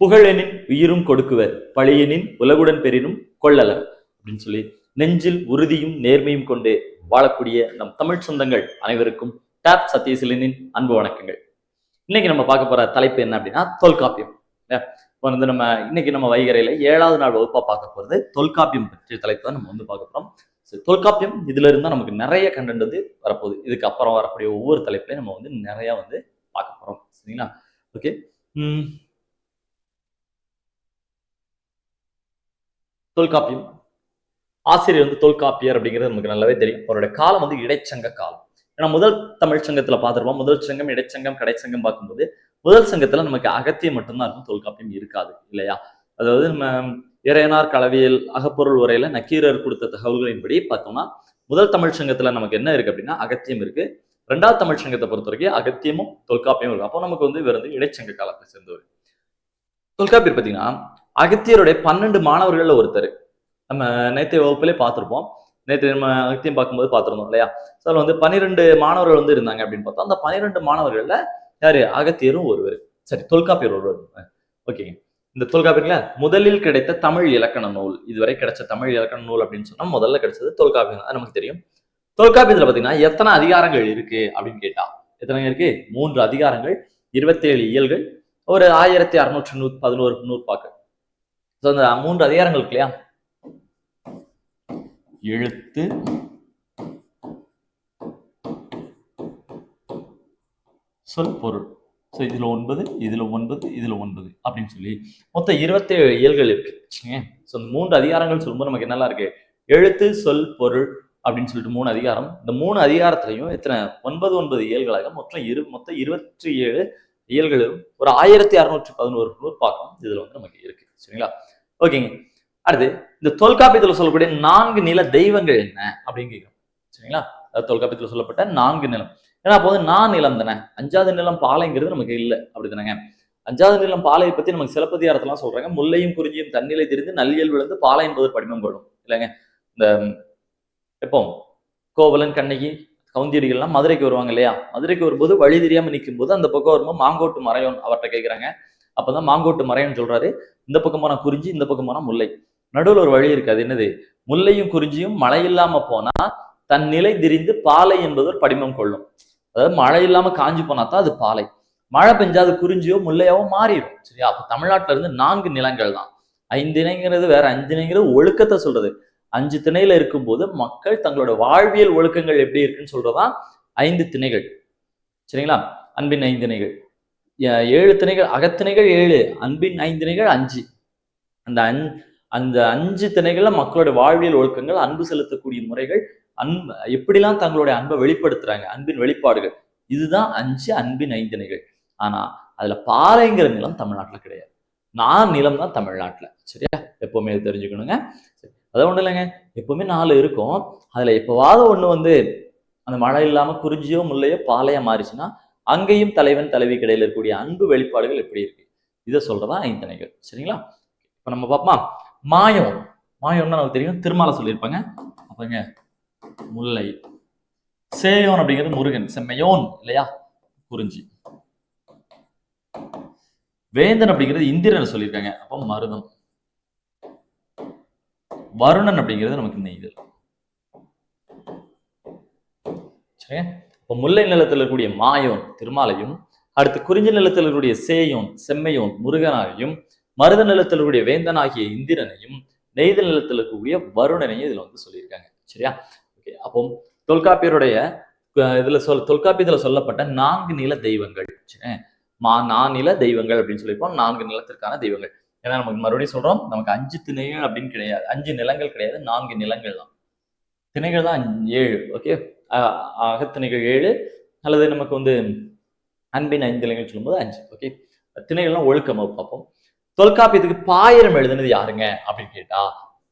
புகழெனின் உயிரும் கொடுக்குவர், பழியெனின் உலகுடன் பெறினும் கொள்ளலர் அப்படின்னு சொல்லி நெஞ்சில் உறுதியும் நேர்மையும் கொண்டு வாழக்கூடிய நம் தமிழ் சொந்தங்கள் அனைவருக்கும் டாப் சத்யசீலனின் அன்பு வணக்கங்கள். இன்னைக்கு நம்ம பார்க்க போற தலைப்பு என்ன அப்படின்னா தொல்காப்பியம். வந்து நம்ம இன்னைக்கு நம்ம வைகரையில 7வது நாள் வகுப்பா பார்க்க போறது தொல்காப்பியம் பற்றிய தலைப்பு தான் நம்ம வந்து பார்க்க போறோம். தொல்காப்பியம் இதுல இருந்தா நமக்கு நிறைய கண்டென்ட் வந்து வரப்போகுது. இதுக்கு அப்புறம் வரக்கூடிய ஒவ்வொரு தலைப்புலையும் நம்ம வந்து நிறைய வந்து பார்க்க போறோம். சரிங்களா? ஓகே. தொல்காப்பியம் ஆசிரியர் வந்து தொல்காப்பியர் அப்படிங்கிறது நமக்கு நல்லாவே தெரியும். அவருடைய காலம் வந்து இடைச்சங்க காலம். ஏன்னா முதல் தமிழ் சங்கத்துல பார்த்துருப்போம். முதல் சங்கம், இடைச்சங்கம், கடைச்சங்கம் பார்க்கும்போது முதல் சங்கத்துல நமக்கு அகத்தியம் மட்டும்தான் இருக்கும், தொல்காப்பியம் இருக்காது இல்லையா? அதாவது நம்ம இறையனார் களவியல் அகப்பொருள் உரையில நக்கீரர் கொடுத்த தகவல்களின்படி பார்த்தோம்னா முதல் தமிழ் சங்கத்துல நமக்கு என்ன இருக்கு அப்படின்னா அகத்தியம் இருக்கு. 2வது தமிழ் சங்கத்தை பொறுத்த வரைக்கும் அகத்தியமும் தொல்காப்பியம் இருக்கு. அப்போ நமக்கு வந்து இவர் வந்து இடைச்சங்க காலத்தை சேர்ந்தவர். தொல்காப்பியர் பார்த்தீங்கன்னா அகத்தியருடைய 12 மாணவர்கள்ல ஒருத்தர். நம்ம நேற்றைய வகுப்பிலே பார்த்துருப்போம். நேற்று நம்ம அகத்தியம் பார்க்கும்போது பார்த்துருந்தோம் இல்லையா? ஸோ வந்து 12 மாணவர்கள் வந்து இருந்தாங்க அப்படின்னு பார்த்தோம். அந்த 12 மாணவர்கள்ல யாரு? அகத்தியரும் ஒருவர். சரி, தொல்காப்பியர் ஒருவர். ஓகேங்க. இந்த தொல்காப்பியர்ல முதலில் கிடைத்த தமிழ் இலக்கண நூல், இதுவரை கிடைச்ச தமிழ் இலக்கண நூல் அப்படின்னு சொன்னா முதல்ல கிடைச்சது தொல்காப்பியம் தான். நமக்கு தெரியும். தொல்காப்பியத்துல பாத்தீங்கன்னா எத்தனை அதிகாரங்கள் இருக்கு அப்படின்னு கேட்டா எத்தனை இருக்கு? 3 அதிகாரங்கள், 27 இயல்கள், ஒரு 1611 நூற்பாக்கள். ஸோ அந்த 3 அதிகாரங்கள் இருக்கு இல்லையா? எழுத்து, சொல், பொருள். ஸோ இதுல 9, இதுல 9, இதுல 9 அப்படின்னு சொல்லி மொத்தம் 27 இயல்கள் இருக்கு. ஸோ இந்த 3 அதிகாரங்கள் சொல்லும்போது நமக்கு என்னெல்லாம் இருக்கு? எழுத்து, சொல், பொருள் அப்படின்னு சொல்லிட்டு 3 அதிகாரம். இந்த 3 அதிகாரத்திலையும் எத்தனை? 9 இயல்களாக மொத்தம் 27 இயல்களும் ஒரு 1611 நூற்பாக்கம் இதுல வந்து நமக்கு இருக்கு. சரிங்களா? ஓகேங்க. அடுத்து இந்த தொல்காப்பியத்துல சொல்லக்கூடிய 4 நில தெய்வங்கள் என்ன அப்படின்னு கேட்கும். சரிங்களா? அதாவது தொல்காப்பியத்துல சொல்லப்பட்ட 4 நிலம். ஏன்னா அப்போ வந்து 4 நிலம் தானே. 5வது நிலம் பாலைங்கிறது நமக்கு இல்லை, அப்படித்தானங்க? 5வது நிலம் பாலையை பத்தி நமக்கு சிலப்பதிகாரத்தெல்லாம் சொல்றாங்க. முல்லையும் குறிஞ்சியும் தன்னிலை தெரிந்து நல்லியல் விழுந்து பாலை என்பது படிமம் கொள்ளும் இல்லைங்க. இந்த எப்போ கோவலன், கண்ணகி, கவுந்தியடிகள்லாம் மதுரைக்கு வருவாங்க இல்லையா? மதுரைக்கு வரும்போது வழி தெரியாம நிற்கும் போது அந்த பக்கம் வரும்போது மாங்கோட்டு மறையோன் அவர்கிட்ட கேட்கிறாங்க. அப்பதான் மாங்கோட்டு மறையோன் சொல்றாரு, இந்த பக்கம் போனா குறிஞ்சி, இந்த பக்கம் போனா முல்லை, நடுவில் ஒரு வழி இருக்கு. அது என்னது? முல்லையும் குறிஞ்சியும் மழை இல்லாம போனா தன் நிலை திரிந்து பாலை என்பது ஒரு படிமம் கொள்ளும். அதாவது மழை இல்லாம காஞ்சி போனா தான் அது பாலை. மழை பெஞ்சா அது குறிஞ்சியோ முல்லையாவோ மாறிடும். சரியா? அப்ப தமிழ்நாட்டுல இருந்து 4 நிலங்கள் தான். 5 திணைங்கிறது வேற, 5 திணைங்கிறது ஒழுக்கத்தை சொல்றது. 5 திணையில இருக்கும்போது மக்கள் தங்களோட வாழ்வியல் ஒழுக்கங்கள் எப்படி இருக்குன்னு சொல்றதான் 5 திணைகள். சரிங்களா? அன்பின் 5 திணைகள். 7 திணைகள், அகத்திணைகள் 7, அன்பின் 5 திணைகள் 5. அந்த 5 திணைகள்ல மக்களோட வாழ்வியல் ஒழுக்கங்கள், அன்பு செலுத்தக்கூடிய முறைகள், எப்படிலாம் தங்களுடைய அன்பை வெளிப்படுத்துறாங்க, அன்பின் வெளிப்பாடுகள், இதுதான் 5 அன்பின் 5 திணைகள். ஆனா அதுல பாலைங்கிற நிலம் தமிழ்நாட்டுல கிடையாது. 4 நிலம் தான் தமிழ்நாட்டுல. சரியா? எப்பவுமே தெரிஞ்சுக்கணுங்க. அதை ஒண்ணு இல்லைங்க, எப்பவுமே 4 இருக்கும். அதுல எப்பவாவது ஒண்ணு வந்து அந்த மழை இல்லாம குறிஞ்சியோ முல்லையோ பாலையா மாறிச்சுன்னா அங்கேயும் தலைவன் தலைவி கிடையில இருக்கக்கூடிய அன்பு வெளிப்பாடுகள் எப்படி இருக்கு, இதை சொல்றதா 5 திணைகள். சரிங்களா? இப்ப நம்ம பார்ப்போமா? மாயம். மாயம்னா நமக்கு தெரியும், திருமாலை சொல்லியிருப்பாங்க. அப்பங்க முல்லை. சேயோன் அப்படிங்கிறது முருகன், செம்மையோன் இல்லையா? குறிஞ்சி. வேந்தன் அப்படிங்கிறது இந்திரன் சொல்லியிருக்காங்க. அப்போ மருதம். வருணன் அப்படிங்கிறது நமக்கு நெய்தல். சரி. இப்போ முல்லை நிலத்தில் இருக்கக்கூடிய மாயோன் திருமாலையும், அடுத்து குறிஞ்சி நிலத்தில் இருக்கக்கூடிய சேயோன் செம்மையோன் முருகனாகையும், மருத நிலத்தில் இருக்கக்கூடிய வேந்தனாகிய இந்திரனையும், நெய்தல் நிலத்தில் இருக்கக்கூடிய வருணனையும் இதுல வந்து சொல்லியிருக்காங்க. சரியா? ஓகே. அப்போ தொல்காப்பியருடைய தொல்காப்பியத்துல சொல்லப்பட்ட 4 நில தெய்வங்கள். நாநில தெய்வங்கள் அப்படின்னு சொல்லியிருப்போம். 4 நிலத்திற்கான தெய்வங்கள். ஏன்னா நமக்கு மறுபடியும் சொல்றோம், நமக்கு 5 திணைகள் அப்படின்னு கிடையாது, 5 நிலங்கள் கிடையாது, 4 நிலங்கள் தான். திணைகள் தான் 7. ஓகே. அகத்திணைகள் 7, அல்லது நமக்கு வந்து அன்பின் 5 திணைகள் சொல்லும்போது 5. ஓகே. திணைகள்லாம் ஒழுக்கமா பார்ப்போம். தொல்காப்பியத்துக்கு பாயிரம் எழுதுனது யாருங்க அப்படின்னு கேட்டா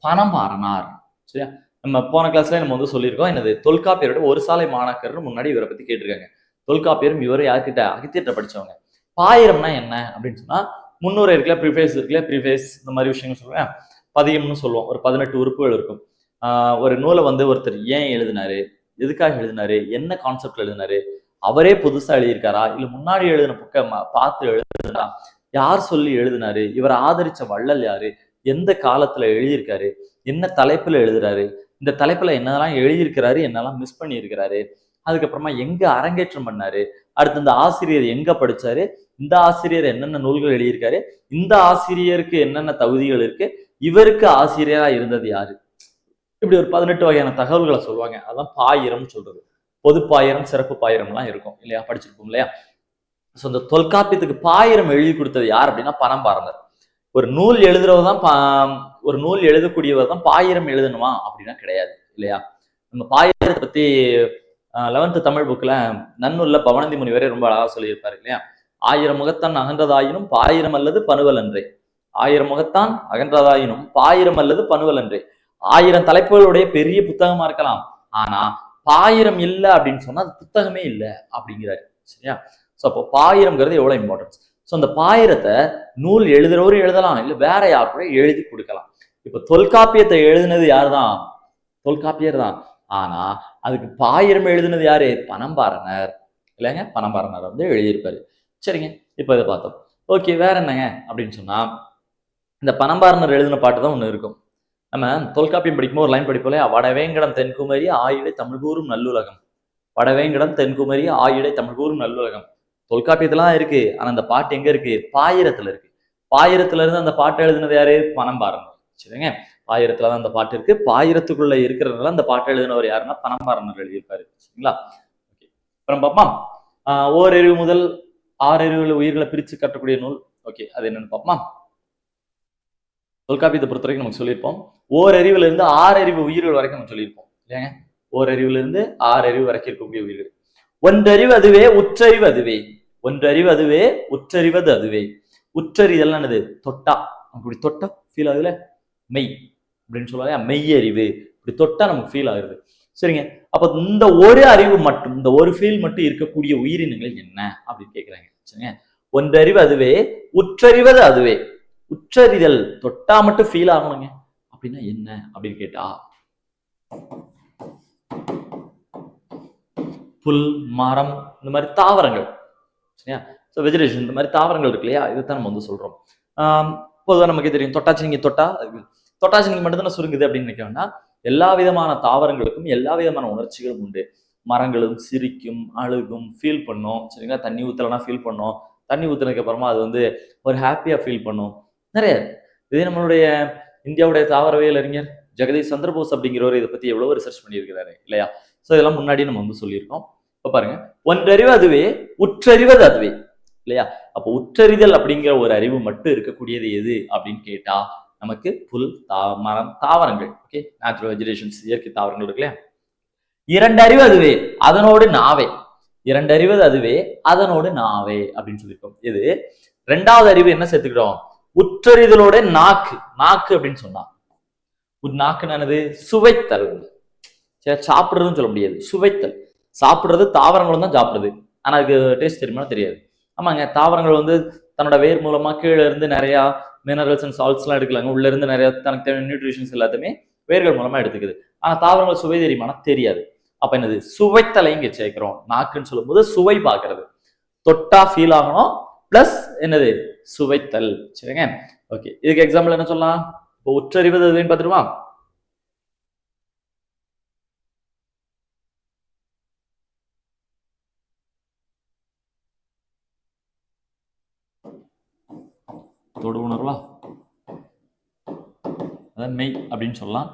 பனம்பாரனார். சரியா? நம்ம போன கிளாஸ்ல நம்ம வந்து சொல்லியிருக்கோம், என்னது? தொல்காப்பியரோட ஒரு சாலை மாணாக்கர் முன்னாடி இவரை பத்தி கேட்டிருக்காங்க. தொல்காப்பியரும் இவரை யார்கிட்ட? அகத்தியத்தை படிச்சவங்க. பாயிரம்னா என்ன அப்படின்னு சொன்னா முன்னுரை இருக்குல்ல, ப்ரிஃபேஸ் இருக்குல்ல, ப்ரிஃபேஸ் இந்த மாதிரி விஷயங்கள் சொல்லுவேன். பதியம்னு சொல்லுவோம். ஒரு 18 உறுப்புகள் இருக்கும். ஒரு நூலை வந்து ஒருத்தர் ஏன் எழுதினாரு, எதுக்காக எழுதினாரு, என்ன கான்செப்ட்ல எழுதினாரு, அவரே புதுசா எழுதியிருக்காரா, இல்ல முன்னாடி எழுதின புக்கை பார்த்து எழுதுனா, யார் சொல்லி எழுதினாரு, இவர் ஆதரிச்ச வள்ளல் யாரு, எந்த காலத்துல எழுதியிருக்காரு, என்ன தலைப்புல எழுதுறாரு, இந்த தலைப்புல என்னெல்லாம் எழுதியிருக்கிறாரு, என்னெல்லாம் மிஸ் பண்ணியிருக்கிறாரு, அதுக்கப்புறமா எங்க அரங்கேற்றம் பண்ணாரு, அடுத்து இந்த ஆசிரியர் எங்க படிச்சாரு, இந்த ஆசிரியர் என்னென்ன நூல்கள் எழுதியிருக்காரு, இந்த ஆசிரியருக்கு என்னென்ன தகுதிகள் இருக்கு, இவருக்கு ஆசிரியரா இருந்தது யாரு, இப்படி ஒரு 18 வகையான தகவல்களை சொல்லுவாங்க. அதான் பாயிரம் சொல்றது. பொது பாயிரம், சிறப்பு பாயிரம்லாம் இருக்கும் இல்லையா, படிச்சிருப்போம் இல்லையா. ஸோ இந்த தொல்காப்பியத்துக்கு பாயிரம் எழுதி கொடுத்தது யார் அப்படின்னா பனம்பாரனர். ஒரு நூல் எழுதுறவர் தான் ஒரு நூல் எழுதக்கூடியவர் தான் பாயிரம் எழுதணுமா அப்படின்னா கிடையாது இல்லையா. நம்ம பாயிரத்தை பத்தி 11th தமிழ் புக்ல நன்னூல்ல பவனந்தி முனிவரே ரொம்ப அழகா சொல்லியிருப்பாரு இல்லையா. 1000 முகத்தான் அகன்றதாயினும் பாயிரம் அல்லது பனுவல் அன்றே. 1000 முகத்தான் அகன்றதாயினும் பாயிரம் அல்லது பனுவல் அன்றே. 1000 தலைப்புகளுடைய பெரிய புத்தகமா இருக்கலாம், ஆனா பாயிரம் இல்லை அப்படின்னு சொன்னா அது புத்தகமே இல்லை அப்படிங்கிறாரு சரியா. ஸோ அப்போ பாயிரம்ங்கிறது எவ்வளவு இம்பார்ட்டன்ஸ். ஸோ அந்த பாயிரத்தை நூல் எழுதுறவரும் எழுதலாம், இல்லை வேற யார் கூட எழுதி கொடுக்கலாம். இப்ப தொல்காப்பியத்தை எழுதினது யார் தான், தொல்காப்பியர் தான். ஆனா அதுக்கு பாயிரம் எழுதினது யாரு, பனம்பாரனர் இல்லைங்க. பனம்பாரனர் வந்து எழுதியிருப்பாரு. சரிங்க, இப்ப இதை பார்த்தோம். ஓகே, வேற என்னங்க அப்படின்னு சொன்னா இந்த பனம்பாரனர் எழுதின பாட்டு தான் ஒண்ணு இருக்கும். நம்ம தொல்காப்பியம் படிக்கும்போது ஒரு லைன் படிப்போம், வடவேங்கடம் தென்குமரி ஆயிடை தமிழ்கூறும் நல்லுலகம். வடவேங்கடம் தென்குமரி ஆயிடை தமிழ்கூறும் நல்லுலகம் தொல்காப்பியத்துல தான் இருக்கு. ஆனா அந்த பாட்டு எங்க இருக்கு, பாயிரத்துல இருக்கு. பாயிரத்துல இருந்து அந்த பாட்டு எழுதினது யாரு, பனம்பாரனர். சரிங்க, பாயிரத்துலதான் அந்த பாட்டு இருக்கு. பாயிரத்துக்குள்ள இருக்கிறதுனால அந்த பாட்டு எழுதினவர் யாருன்னா பனம்பாரனர் எழுதியிருப்பாரு. சரிங்களா. ஓகே, அப்புறம் பாப்போம். ஓரறிவு முதல் 6 அறிவுள்ள உயிர்களை பிரிச்சு கட்டக்கூடிய நூல். ஓகே, அது என்னன்னு பாப்போமா. தொல்காப்பியத்தை பொறுத்த வரைக்கும் நமக்கு சொல்லியிருப்போம், ஓரறிவுல இருந்து 6 அறிவு உயிர்கள் வரைக்கும் நம்ம சொல்லியிருப்போம் இல்லையாங்க. ஓரறிவுல இருந்து 6 அறிவு வரைக்கும் இருக்கக்கூடிய உயிர்கள். ஒன்றறிவு அதுவே உற்றறிவு அதுவே. ஒன்றறிவு அதுவே உற்றறிவது அதுவே. உற்றறிதல் என்னது, தொட்டா அப்படி தொட்டா ஃபீல் ஆகுதுல, மெய் அப்படின்னு சொல்லுவாங்க, மெய்யறிவு. இப்படி தொட்டா நமக்கு ஃபீல் ஆகுது. சரிங்க, அப்ப இந்த ஒரு அறிவு மட்டும், இந்த ஒரு ஃபீல் மட்டும் இருக்கக்கூடிய உயிரினங்கள் என்ன அப்படின்னு கேட்கிறாங்க. சரிங்க, ஒன்றறிவு அதுவே உற்றறிவது அதுவே. உற்றறிதல் தொட்டா மட்டும் ஃபீல் ஆகணுங்க அப்படின்னா என்ன அப்படின்னு கேட்டா, புல், மரம், இந்த மாதிரி தாவரங்கள் சரியா. ஸோ வெஜிடேஷன், இந்த மாதிரி தாவரங்கள் இருக்கு இல்லையா, இதுதான் நம்ம வந்து சொல்றோம். பொதுவாக நமக்கு தெரியும், தொட்டாச்சினிங்க தொட்டாச்சினிங்க மட்டும்தான் சுருங்குது அப்படின்னு நினைக்கணும்னா, எல்லா விதமான தாவரங்களுக்கும் எல்லா விதமான உணர்ச்சிகளும் உண்டு. மரங்களும் சிரிக்கும், அழுகும், ஃபீல் பண்ணும் சரிங்களா. தண்ணி ஊத்தலைன்னா ஃபீல் பண்ணும், தண்ணி ஊத்துனதுக்கு அப்புறமா அது வந்து ஒரு ஹாப்பியா ஃபீல் பண்ணும். நிறைய இதே நம்மளுடைய இந்தியாவுடைய தாவரவியல் அறிஞர் ஜெகதீஷ் சந்திரபோஸ் அப்படிங்கிறவர் இதை பத்தி எவ்வளவு ரிசர்ச் பண்ணியிருக்கிறாரு இல்லையா. ஸோ இதெல்லாம் முன்னாடி நம்ம வந்து சொல்லியிருக்கோம். இப்போ பாருங்க, ஒன்றறிவு அதுவே உற்றறிவது அதுவே இல்லையா. அப்போ உற்றறிதல் அப்படிங்கிற ஒரு அறிவு மட்டும் இருக்கக்கூடியது எது அப்படின்னு கேட்டா நமக்கு புல், மரம், தாவரங்கள். ஓகே, நேச்சுரல் வெஜிடேஷன்ஸ், இயற்கை தாவரங்கள் இருக்கு இல்லையா. 2 அறிவு அதுவே அதனோடு நாவே. 2 அறிவது அதுவே அதனோடு நாவே அப்படின்னு சொல்லியிருக்கோம். இது 2வது அறிவு என்ன சேர்த்துக்கிறோம், உற்றறிதலோட நாக்கு. நாக்கு அப்படின்னு சொன்னா நாக்குன்னு என்னது, சுவைத்தல். சரி, சாப்பிடுறதுன்னு சொல்ல முடியாது, சுவைத்தல். சாப்பிடுறது தாவரங்களும் தான் சாப்பிடுறது, ஆனா அதுக்கு டேஸ்ட் தெரியுமா தெரியாது. ஆமாங்க, தாவரங்கள் வந்து தன்னோட வேர் மூலமா கீழே இருந்து நிறைய மினரல்ஸ் அண்ட் சால்ட்ஸ் எல்லாம் எடுக்கலாங்க. உள்ள இருந்து நிறைய தனக்கு தேவையான நியூட்ரிஷன்ஸ் எல்லாத்தையுமே வேர்கள் மூலமா எடுத்துக்குது. ஆனா தாவரங்கள் சுவை தெரியுமானா தெரியாது. அப்ப என்னது, சுவைத்தலை இங்க சேர்க்கிறோம். நாக்குன்னு சொல்லும் போது சுவை பார்க்கறது, தொட்டா ஃபீல் ஆகணும், பிளஸ் என்னது, சுவைத்தல். சரிங்க, ஓகே. இதுக்கு எக்ஸாம்பிள் என்ன சொல்லலாம், இப்போ உற்றறிவது அதுன்னு பார்த்துருமா. தொடு உணர்வா, அதான் மெய் அப்படின்னு சொல்லலாம்.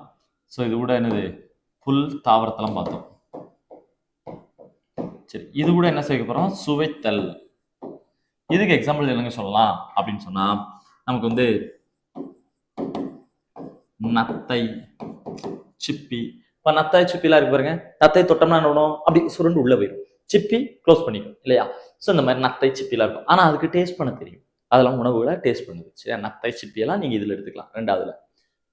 ஸோ இது கூட என்னது, புல், தாவரத்தெல்லாம் பார்த்தோம். சரி, இது கூட என்ன செய்ய போறோம், சுவைத்தல். இதுக்கு எக்ஸாம்பிள் என்னங்க சொல்லலாம் அப்படின்னு சொன்னா, நமக்கு வந்து நத்தை, சிப்பி. இப்ப நத்தை சிப்பிலாம் இருக்கு பாருங்க. நத்தை தொட்டோம்னா என்ன பண்ணும், அப்படி சுருண்டு உள்ள போயிடும். சிப்பி க்ளோஸ் பண்ணிக்கும் இல்லையா. ஸோ இந்த மாதிரி நத்தை சிப்பிலாம் இருக்கும். ஆனா அதுக்கு டேஸ்ட் பண்ண தெரியும், அதெல்லாம் உணவுகளை டேஸ்ட் பண்ணுது. சரியா, நத்தை சிப்பியெல்லாம் நீங்க இதுல எடுத்துக்கலாம் 2வதுல.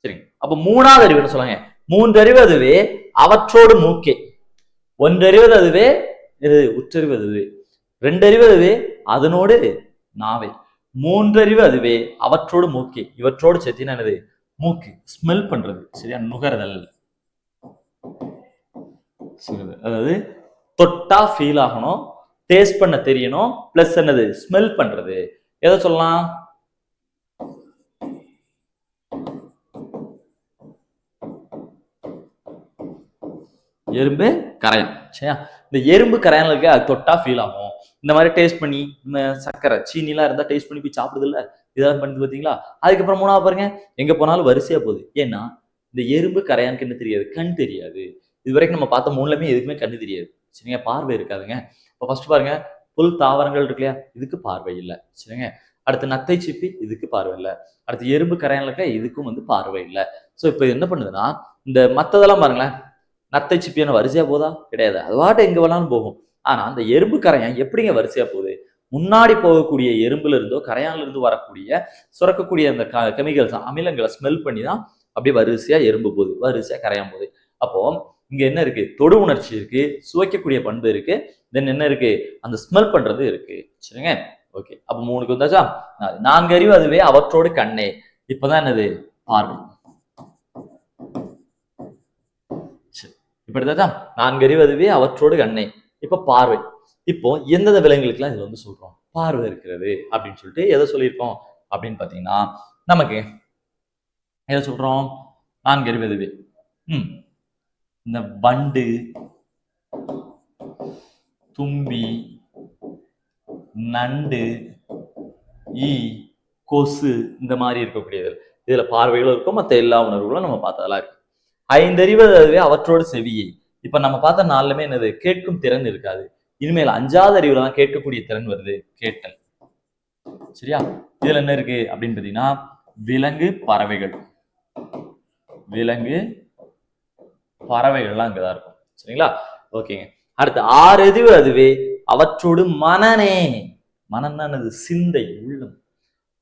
சரிங்க, அப்ப 3வது அறிவு என்ன சொல்லுவாங்க, 3 அறிவு அதுவே அவற்றோடு மூக்கே. 1 அறிவது அதுவே இது உற்றறிவு அதுவே. 2 அறிவு அதுவே அதனோடு நாவே. 3 அறிவு அதுவே அவற்றோடு மூக்கே. இவற்றோடு சேர்த்தினா என்னது, மூக்கு, ஸ்மெல் பண்றது. சரியா, நுகர்தல். அதாவது தொட்டா ஃபீல் ஆகணும், டேஸ்ட் பண்ண தெரியணும், பிளஸ் என்னது, ஸ்மெல் பண்றது. எதை சொல்லலாம், எறும்பு கரையான். சரியா? இந்த எறும்பு கரையான்ல இருக்க அது தொட்டா ஃபீல் ஆகும். இந்த மாதிரி டேஸ்ட் பண்ணி சர்க்கரை சீனிலாம் இருந்தா டேஸ்ட் பண்ணி போய் சாப்பிடுது இல்ல, இதெல்லாம் பண்ணுது பாத்தீங்களா? அதுக்கப்புறம் மூணாவது பாருங்க, எங்க போனாலும் வரிசையா போகுது. ஏன்னா இந்த எறும்பு கரையானுக்கு என்ன தெரியாது, கண் தெரியாது. இது வரைக்கும் நம்ம பார்த்த மூணுலயுமே எதுக்குமே கண்ணு தெரியாது. சரிங்க, பார்வை இருக்காதுங்க. இப்போ ஃபர்ஸ்ட் பாருங்க, புல் தாவரங்கள் இருக்கு இல்லையா, இதுக்கு பார்வை இல்லை. சரிங்க, அடுத்து நத்தை சிப்பி, இதுக்கு பார்வை இல்லை. அடுத்து எறும்பு கரையான்ல இருக்க இதுக்கும் வந்து பார்வை இல்லை. ஸோ இப்போ என்ன பண்ணுதுன்னா, இந்த மத்ததெல்லாம் பாருங்களேன், நத்தை சிப்பியான வரிசையா போதா? கிடையாது. அது வாட்ட எங்க வேணாலும் போகும். ஆனா அந்த எறும்பு கரையான் எப்படிங்க வரிசையா போகுது? முன்னாடி போகக்கூடிய எறும்புல இருந்தோ கரையான்ல இருந்து வரக்கூடிய சுரக்கக்கூடிய அந்த கெமிக்கல்ஸ் அமிலங்களை ஸ்மெல் பண்ணி தான் அப்படியே வரிசையா எறும்பு போகுது, வரிசையா கரையான் போகுது. அப்போ இங்க என்ன இருக்கு? தொடு உணர்ச்சி இருக்கு, சுவைக்கக்கூடிய பண்பு இருக்கு, தென் என்ன இருக்கு? அந்த ஸ்மெல் பண்றது இருக்கு. சரிங்க, ஓகே. அப்ப 3க்கு வந்தாச்சா? 4 அறிவு அதுவே அவற்றோடு கண்ணே. இப்பதான் என்னது? பார்வை. இப்ப எடுத்தாச்சா? 4 அறிவு அதுவே அவற்றோடு கண்ணே. இப்ப பார்வை. இப்போ எந்தெந்த விலங்குகளுக்கெல்லாம் இதுல வந்து சொல்றோம் பார்வை இருக்கிறது அப்படின்னு சொல்லிட்டு எதை சொல்லியிருக்கோம் அப்படின்னு பாத்தீங்கன்னா, நமக்கு எதை சொல்றோம்? 4 அறிவு அதுவே. இந்த வண்டு, தும்பி, நண்டு, ஈ, கொசு, இந்த மாதிரி இருக்கக்கூடியது. இதுல பார்வைகளும் இருக்கும், மற்ற எல்லா உணர்வுகளும் நம்ம பார்த்ததெல்லாம் இருக்கு. 5 அறிவு அதுவே அவற்றோடு செவியை. இப்ப நம்ம பார்த்த நாலுமே என்னது? கேட்கும் திறன் இருக்காது. இனிமேல் 5வது அறிவுல தான் கேட்கக்கூடிய திறன் வருது, கேட்டல். சரியா? இதுல என்ன இருக்கு அப்படின்னு பாத்தீங்கன்னா, விலங்கு, பறவைகள். விலங்கு, பறவைகள்லாம் அங்கதான் இருக்கும். சரிங்களா? ஓகேங்க. அடுத்து 6 அறிவு அதுவே அவற்றோடு மனநே. மனம்னா என்னது? சிந்தை, உள்ளம்.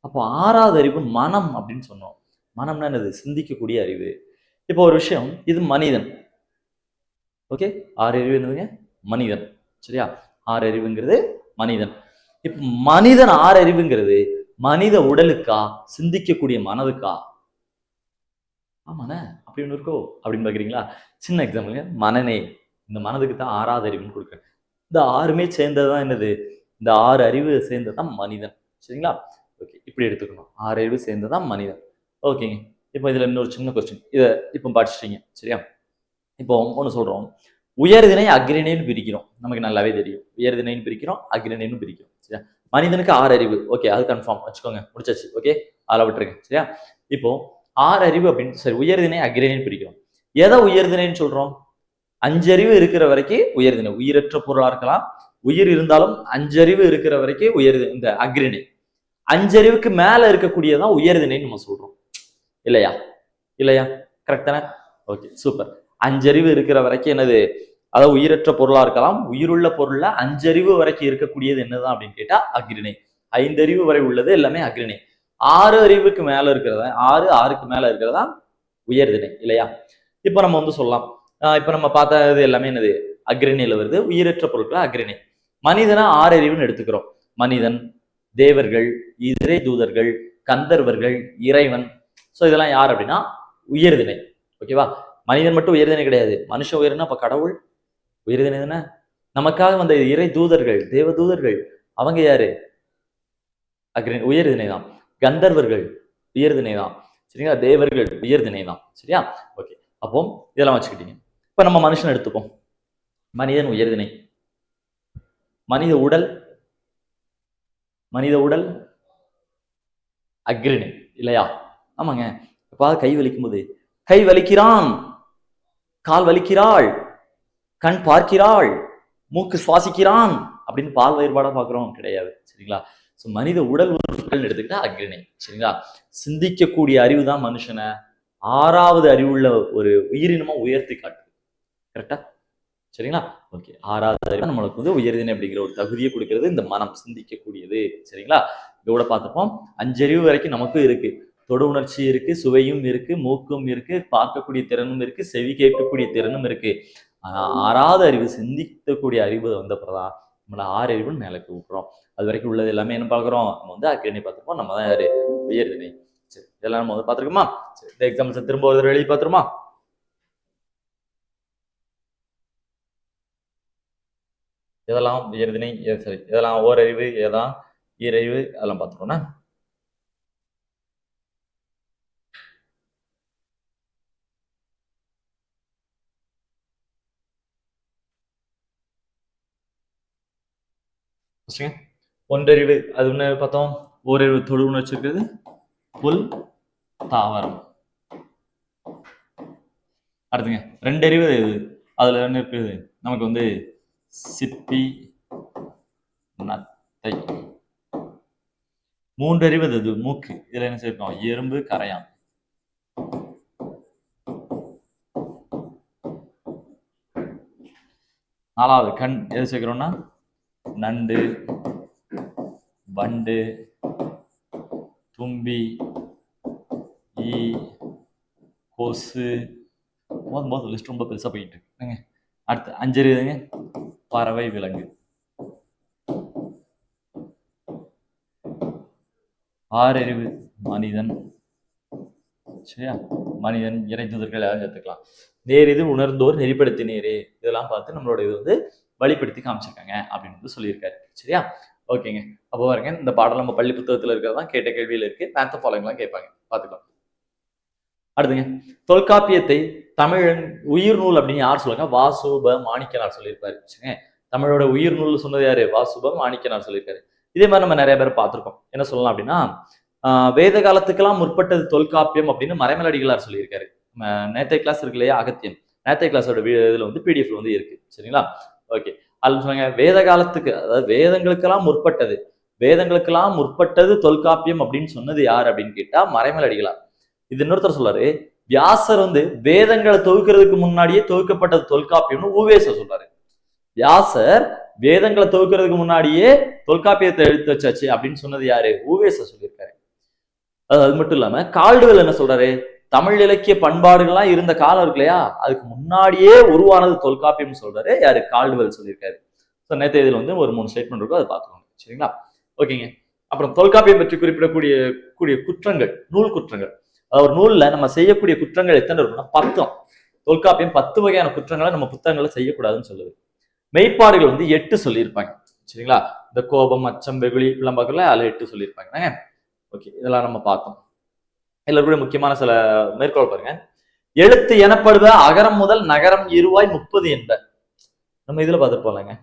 அப்போ 6வது அறிவு மனம் அப்படின்னு சொன்னோம். மனம்னா என்னது? சிந்திக்கக்கூடிய அறிவு. இப்போ ஒரு விஷயம், இது மனிதன். ஓகே, 6 அறிவு என்னதுங்க? மனிதன். சரியா? 6 அறிவுங்கிறது மனிதன். இப்ப மனிதன் 6 அறிவுங்கிறது மனித உடலுக்கா, சிந்திக்கக்கூடிய மனதுக்கா? ஆமாண்ணே, அப்படி ஒன்று இருக்கோ அப்படின்னு பாக்குறீங்களா? சின்ன எக்ஸாம்பிளுங்க, மனநே. இந்த மனதுக்கு தான் 6வது அறிவுன்னு கொடுக்குறேன். இந்த 6மே சேர்ந்ததுதான் என்னது? இந்த 6 அறிவு சேர்ந்ததுதான் மனிதன். சரிங்களா? ஓகே, இப்படி எடுத்துக்கணும். 6 அறிவு சேர்ந்ததான் மனிதன். ஓகேங்க. இப்போ இதுல இன்னொரு சின்ன கொஸ்டின், இதை இப்போ படிச்சிட்டீங்க. சரியா? இப்போ ஒன்று சொல்றோம், உயர்திணை அக்ரிணைன்னு பிரிக்கிறோம். நமக்கு நல்லாவே தெரியும், உயர்திணைன்னு பிரிக்கிறோம், அக்ரிணைன்னு பிரிக்கிறோம். சரியா? மனிதனுக்கு 6 அறிவு. ஓகே, அது கன்ஃபார்ம் வச்சுக்கோங்க, முடிச்சாச்சு. ஓகே, அதில் விட்டுருங்க. சரியா? இப்போ 6 அறிவு அப்படின்னு சரி, உயர்திணை அக்ரிணைன்னு பிரிக்கிறோம். எதை உயர்திணைன்னு சொல்றோம்? 5 அறிவு இருக்கிற வரைக்கும் உயர்திணை, உயிரற்ற பொருளா இருக்கலாம். உயிர் இருந்தாலும் 5 அறிவு இருக்கிற வரைக்கும் இந்த அக்ரிணை. 5 அறிவுக்கு மேல இருக்கக்கூடியதான் உயர்திணைன்னு நம்ம சொல்றோம். இல்லையா? இல்லையா? கரெக்ட் தானே? Okay, super. 5 அறிவு இருக்கிற வரைக்கும் என்னது? அதாவது உயிரற்ற பொருளா இருக்கலாம். உயிருள்ள பொருள்ல 5 அறிவு வரைக்கும் இருக்கக்கூடியது என்னதான் அப்படின்னு கேட்டா அக்ரிணை. 5 அறிவு வரை உள்ளது எல்லாமே அக்ரிணை. 6 அறிவுக்கு மேல இருக்கிறதா, 6க்கு மேல இருக்கிறதா உயர்திணை. இல்லையா? இப்ப நம்ம வந்து சொல்லலாம், இப்ப நம்ம பார்த்தது எல்லாமே என்னது? அக்ரிணையில வருது. உயிரற்ற பொருட்கள் அக்ரிணை. மனிதனா 6 அறிவுன்னு எடுத்துக்கிறோம். மனிதன், தேவர்கள், இறை தூதர்கள், கந்தர்வர்கள், இறைவன். சோ இதெல்லாம் யார் அப்படின்னா உயர்திணை. ஓகேவா? மனிதன் மட்டும் உயர்திணை கிடையாது. மனுஷன் உயர்னா அப்ப கடவுள் உயர்திணை தானே. நமக்காக வந்த இறை தூதர்கள், தேவ தூதர்கள், அவங்க யாரு? அக்ரிணை, உயர்திணை தான். கந்தர்வர்கள் உயர்திணை தான். சரிங்களா? தேவர்கள் உயர்திணை தான். சரியா? ஓகே, அப்போ இதெல்லாம் வச்சுக்கிட்டீங்க. இப்ப நம்ம மனுஷன் எடுத்துப்போம். மனிதன் உயர்திணை. மனித உடல், மனித உடல் அக்ரிணை. இல்லையா? ஆமாங்க. இப்ப கை வலிக்கும் போது, கை வலிக்கிறான், கால் வலிக்கிறாள், கண் பார்க்கிறாள், மூக்கு சுவாசிக்கிறான் அப்படின்னு பால் வேறுபாடா பாக்குறோம் கிடையாது. சரிங்களா? சோ மனித உடல் உறுப்புகள் எடுத்துக்கிட்டா அக்ரிணை. சரிங்களா? சிந்திக்கக்கூடிய அறிவு தான் மனுஷனை 6வது அறிவுள்ள ஒரு உயிரினமா உயர்த்தி காட்டுது. கரெக்டா? சரிங்களா? ஓகே, 6வது அறிவு நம்மளுக்கு வந்து உயர்திணை அப்படிங்கிற ஒரு தகுதியை கொடுக்கிறது இந்த மனம், சிந்திக்கக்கூடியது. சரிங்களா? இதோட பார்த்துப்போம். 5 அறிவு வரைக்கும் நமக்கும் இருக்கு. தொடு உணர்ச்சி இருக்கு, சுவையும் இருக்கு, மூக்கும் இருக்கு, பார்க்கக்கூடிய திறனும் இருக்கு, செவி கேட்கக்கூடிய திறனும் இருக்கு. ஆனா 6வது அறிவு, சிந்திக்கக்கூடிய அறிவு வந்தப்பதான் நம்மள 6 அறிவுன்னு மேலக்கு விட்டுறோம். அது வரைக்கும் உள்ளது எல்லாமே என்ன பார்க்குறோம்? நம்ம வந்து அக்ரிணை பார்த்துருப்போம். நம்ம தான் யாரு? உயர்திணை. சரி, இதெல்லாம் நம்ம வந்து பார்த்துருக்கோமா? சரி, இந்த எக்ஸாம்பிள்ஸ் திரும்ப ஒரு எழுதி பார்த்துருமா? இதெல்லாம் உயர்திணை, சரி, இதெல்லாம் ஓரறிவு, இதெல்லாம் ஈரறிவு, அதெல்லாம் பார்த்துருவோம்னா. ஒன்றறிவு அது ஒன்று பார்த்தோம். ஓரறிவு தொடு உணர்ச்சி இருக்குது, புல், தாவரம். அடுத்துங்க ரெண்டறிவு இது, அதுல என்ன இருக்குது நமக்கு வந்து சிப்பி, நத்தை. மூன்றறிவு இது மூக்கு, இதுல என்ன சேர்க்கணும் எறும்பு, கரையான். நாலாவது கண் எது சேர்க்கிறோம்னா நண்டு, வண்டு, தும்பி, ஈ, கொசு. போதும் லிஸ்ட் ரொம்ப பெருசா போயிட்டு இருக்குங்க. அடுத்து அஞ்சறிவுங்க பறவை, விலங்கு. ஆறறிவு மனிதன். சரியா, மனிதன், இறை தூதர்கள் யாரும் சேர்த்துக்கலாம். நேரிது உணர்ந்தோர் நெறிப்படுத்தினேரே, இதெல்லாம் பார்த்து நம்மளோட இது வந்து வழிப்படுத்தி காமிச்சிருக்காங்க அப்படின்னு சொல்லியிருக்காரு. சரியா, ஓகேங்க. அப்போ பாருங்க, இந்த பாடம் நம்ம பள்ளி புத்தகத்துல இருக்கிறதான் கேட்ட கேள்வியில இருக்கு. மேத்த ஃபாலோயிங்லாம் கேட்பாங்க, பார்த்துக்கலாம். அடுத்துங்க தொல்காப்பியத்தை தமிழன் உயிர் நூல் அப்படின்னு யார் சொல்லுங்க? வாசுப மாணிக்கனார் சொல்லியிருப்பாரு. சரிங்க, தமிழோட உயிர் நூல் சொன்னது யாரு? வாசுப மாணிக்கனார் சொல்லியிருக்காரு. இதே மாதிரி நம்ம நிறைய பேர் பார்த்திருக்கோம். என்ன சொல்லலாம் அப்படின்னா, வேத காலத்துக்கெல்லாம் முற்பட்டது தொல்காப்பியம் அப்படின்னு மறைமலடிகளார் சொல்லியிருக்காரு. நேத்தை கிளாஸ் இருக்கு இல்லையா, அகத்தியம், நேத்தை கிளாஸோட இதுல வந்து பிடிஎஃப்ல வந்து இருக்கு. சரிங்களா, ஓகே. அது சொன்னாங்க வேத காலத்துக்கு, அதாவது வேதங்களுக்கெல்லாம் முற்பட்டது தொல்காப்பியம் அப்படின்னு சொன்னது யார் அப்படின்னு கேட்டா மறைமலடிகளார். இது இன்னொருத்தர் சொல்றாரு, வியாசர் வந்து வேதங்களை தொகுக்கிறதுக்கு முன்னாடியே தொகுக்கப்பட்டது தொல்காப்பியம்னு ஊவேச சொல்றாரு. வியாசர் வேதங்களை தொகுக்கிறதுக்கு முன்னாடியே தொல்காப்பியத்தை எடுத்து வச்சாச்சு அப்படின்னு சொன்னது யாரு? ஊவேச சொல்லியிருக்காரு. அது மட்டும் இல்லாம கால்டுவெல் என்ன சொல்றாரு? தமிழ் இலக்கிய பண்பாடுகள்லாம் இருந்த காலம் இருக்கு இல்லையா, அதுக்கு முன்னாடியே உருவானது தொல்காப்பியம் சொல்றாரு. யாரு? கால்டுவெல் சொல்லியிருக்காரு. ஸோ நேற்று இதுல வந்து ஒரு 3 ஸ்டேட்மெண்ட் இருக்கும், அதை பார்த்துக்கோங்க. சரிங்களா, ஓகேங்க. அப்புறம் தொல்காப்பியம் பற்றி குறிப்பிடக்கூடிய குற்றங்கள், நூல் குற்றங்கள். ஒரு நூல்ல நம்ம செய்யக்கூடிய குற்றங்கள் எத்தனை இருக்குன்னா 10. தொல்காப்பியம் 10 வகையான குற்றங்களை நம்ம புத்தகங்களை செய்யக்கூடாதுன்னு சொல்லுது. மெய்ப்பாடுகள் வந்து 8 சொல்லியிருப்பாங்க. சரிங்களா, இந்த கோபம், அச்சம், வெகுளி எல்லாம் பார்க்கல, அதுல 8 சொல்லியிருப்பாங்க. ஓகே, இதெல்லாம் நம்ம பார்த்தோம். இதுல கூட முக்கியமான சில மேற்கோள் பாருங்க. எழுத்து எனப்படுவ அகரம் முதல் நகரம் இருவாய் 30 என்ப. நம்ம இதுல பார்த்துட்டு போலாங்க.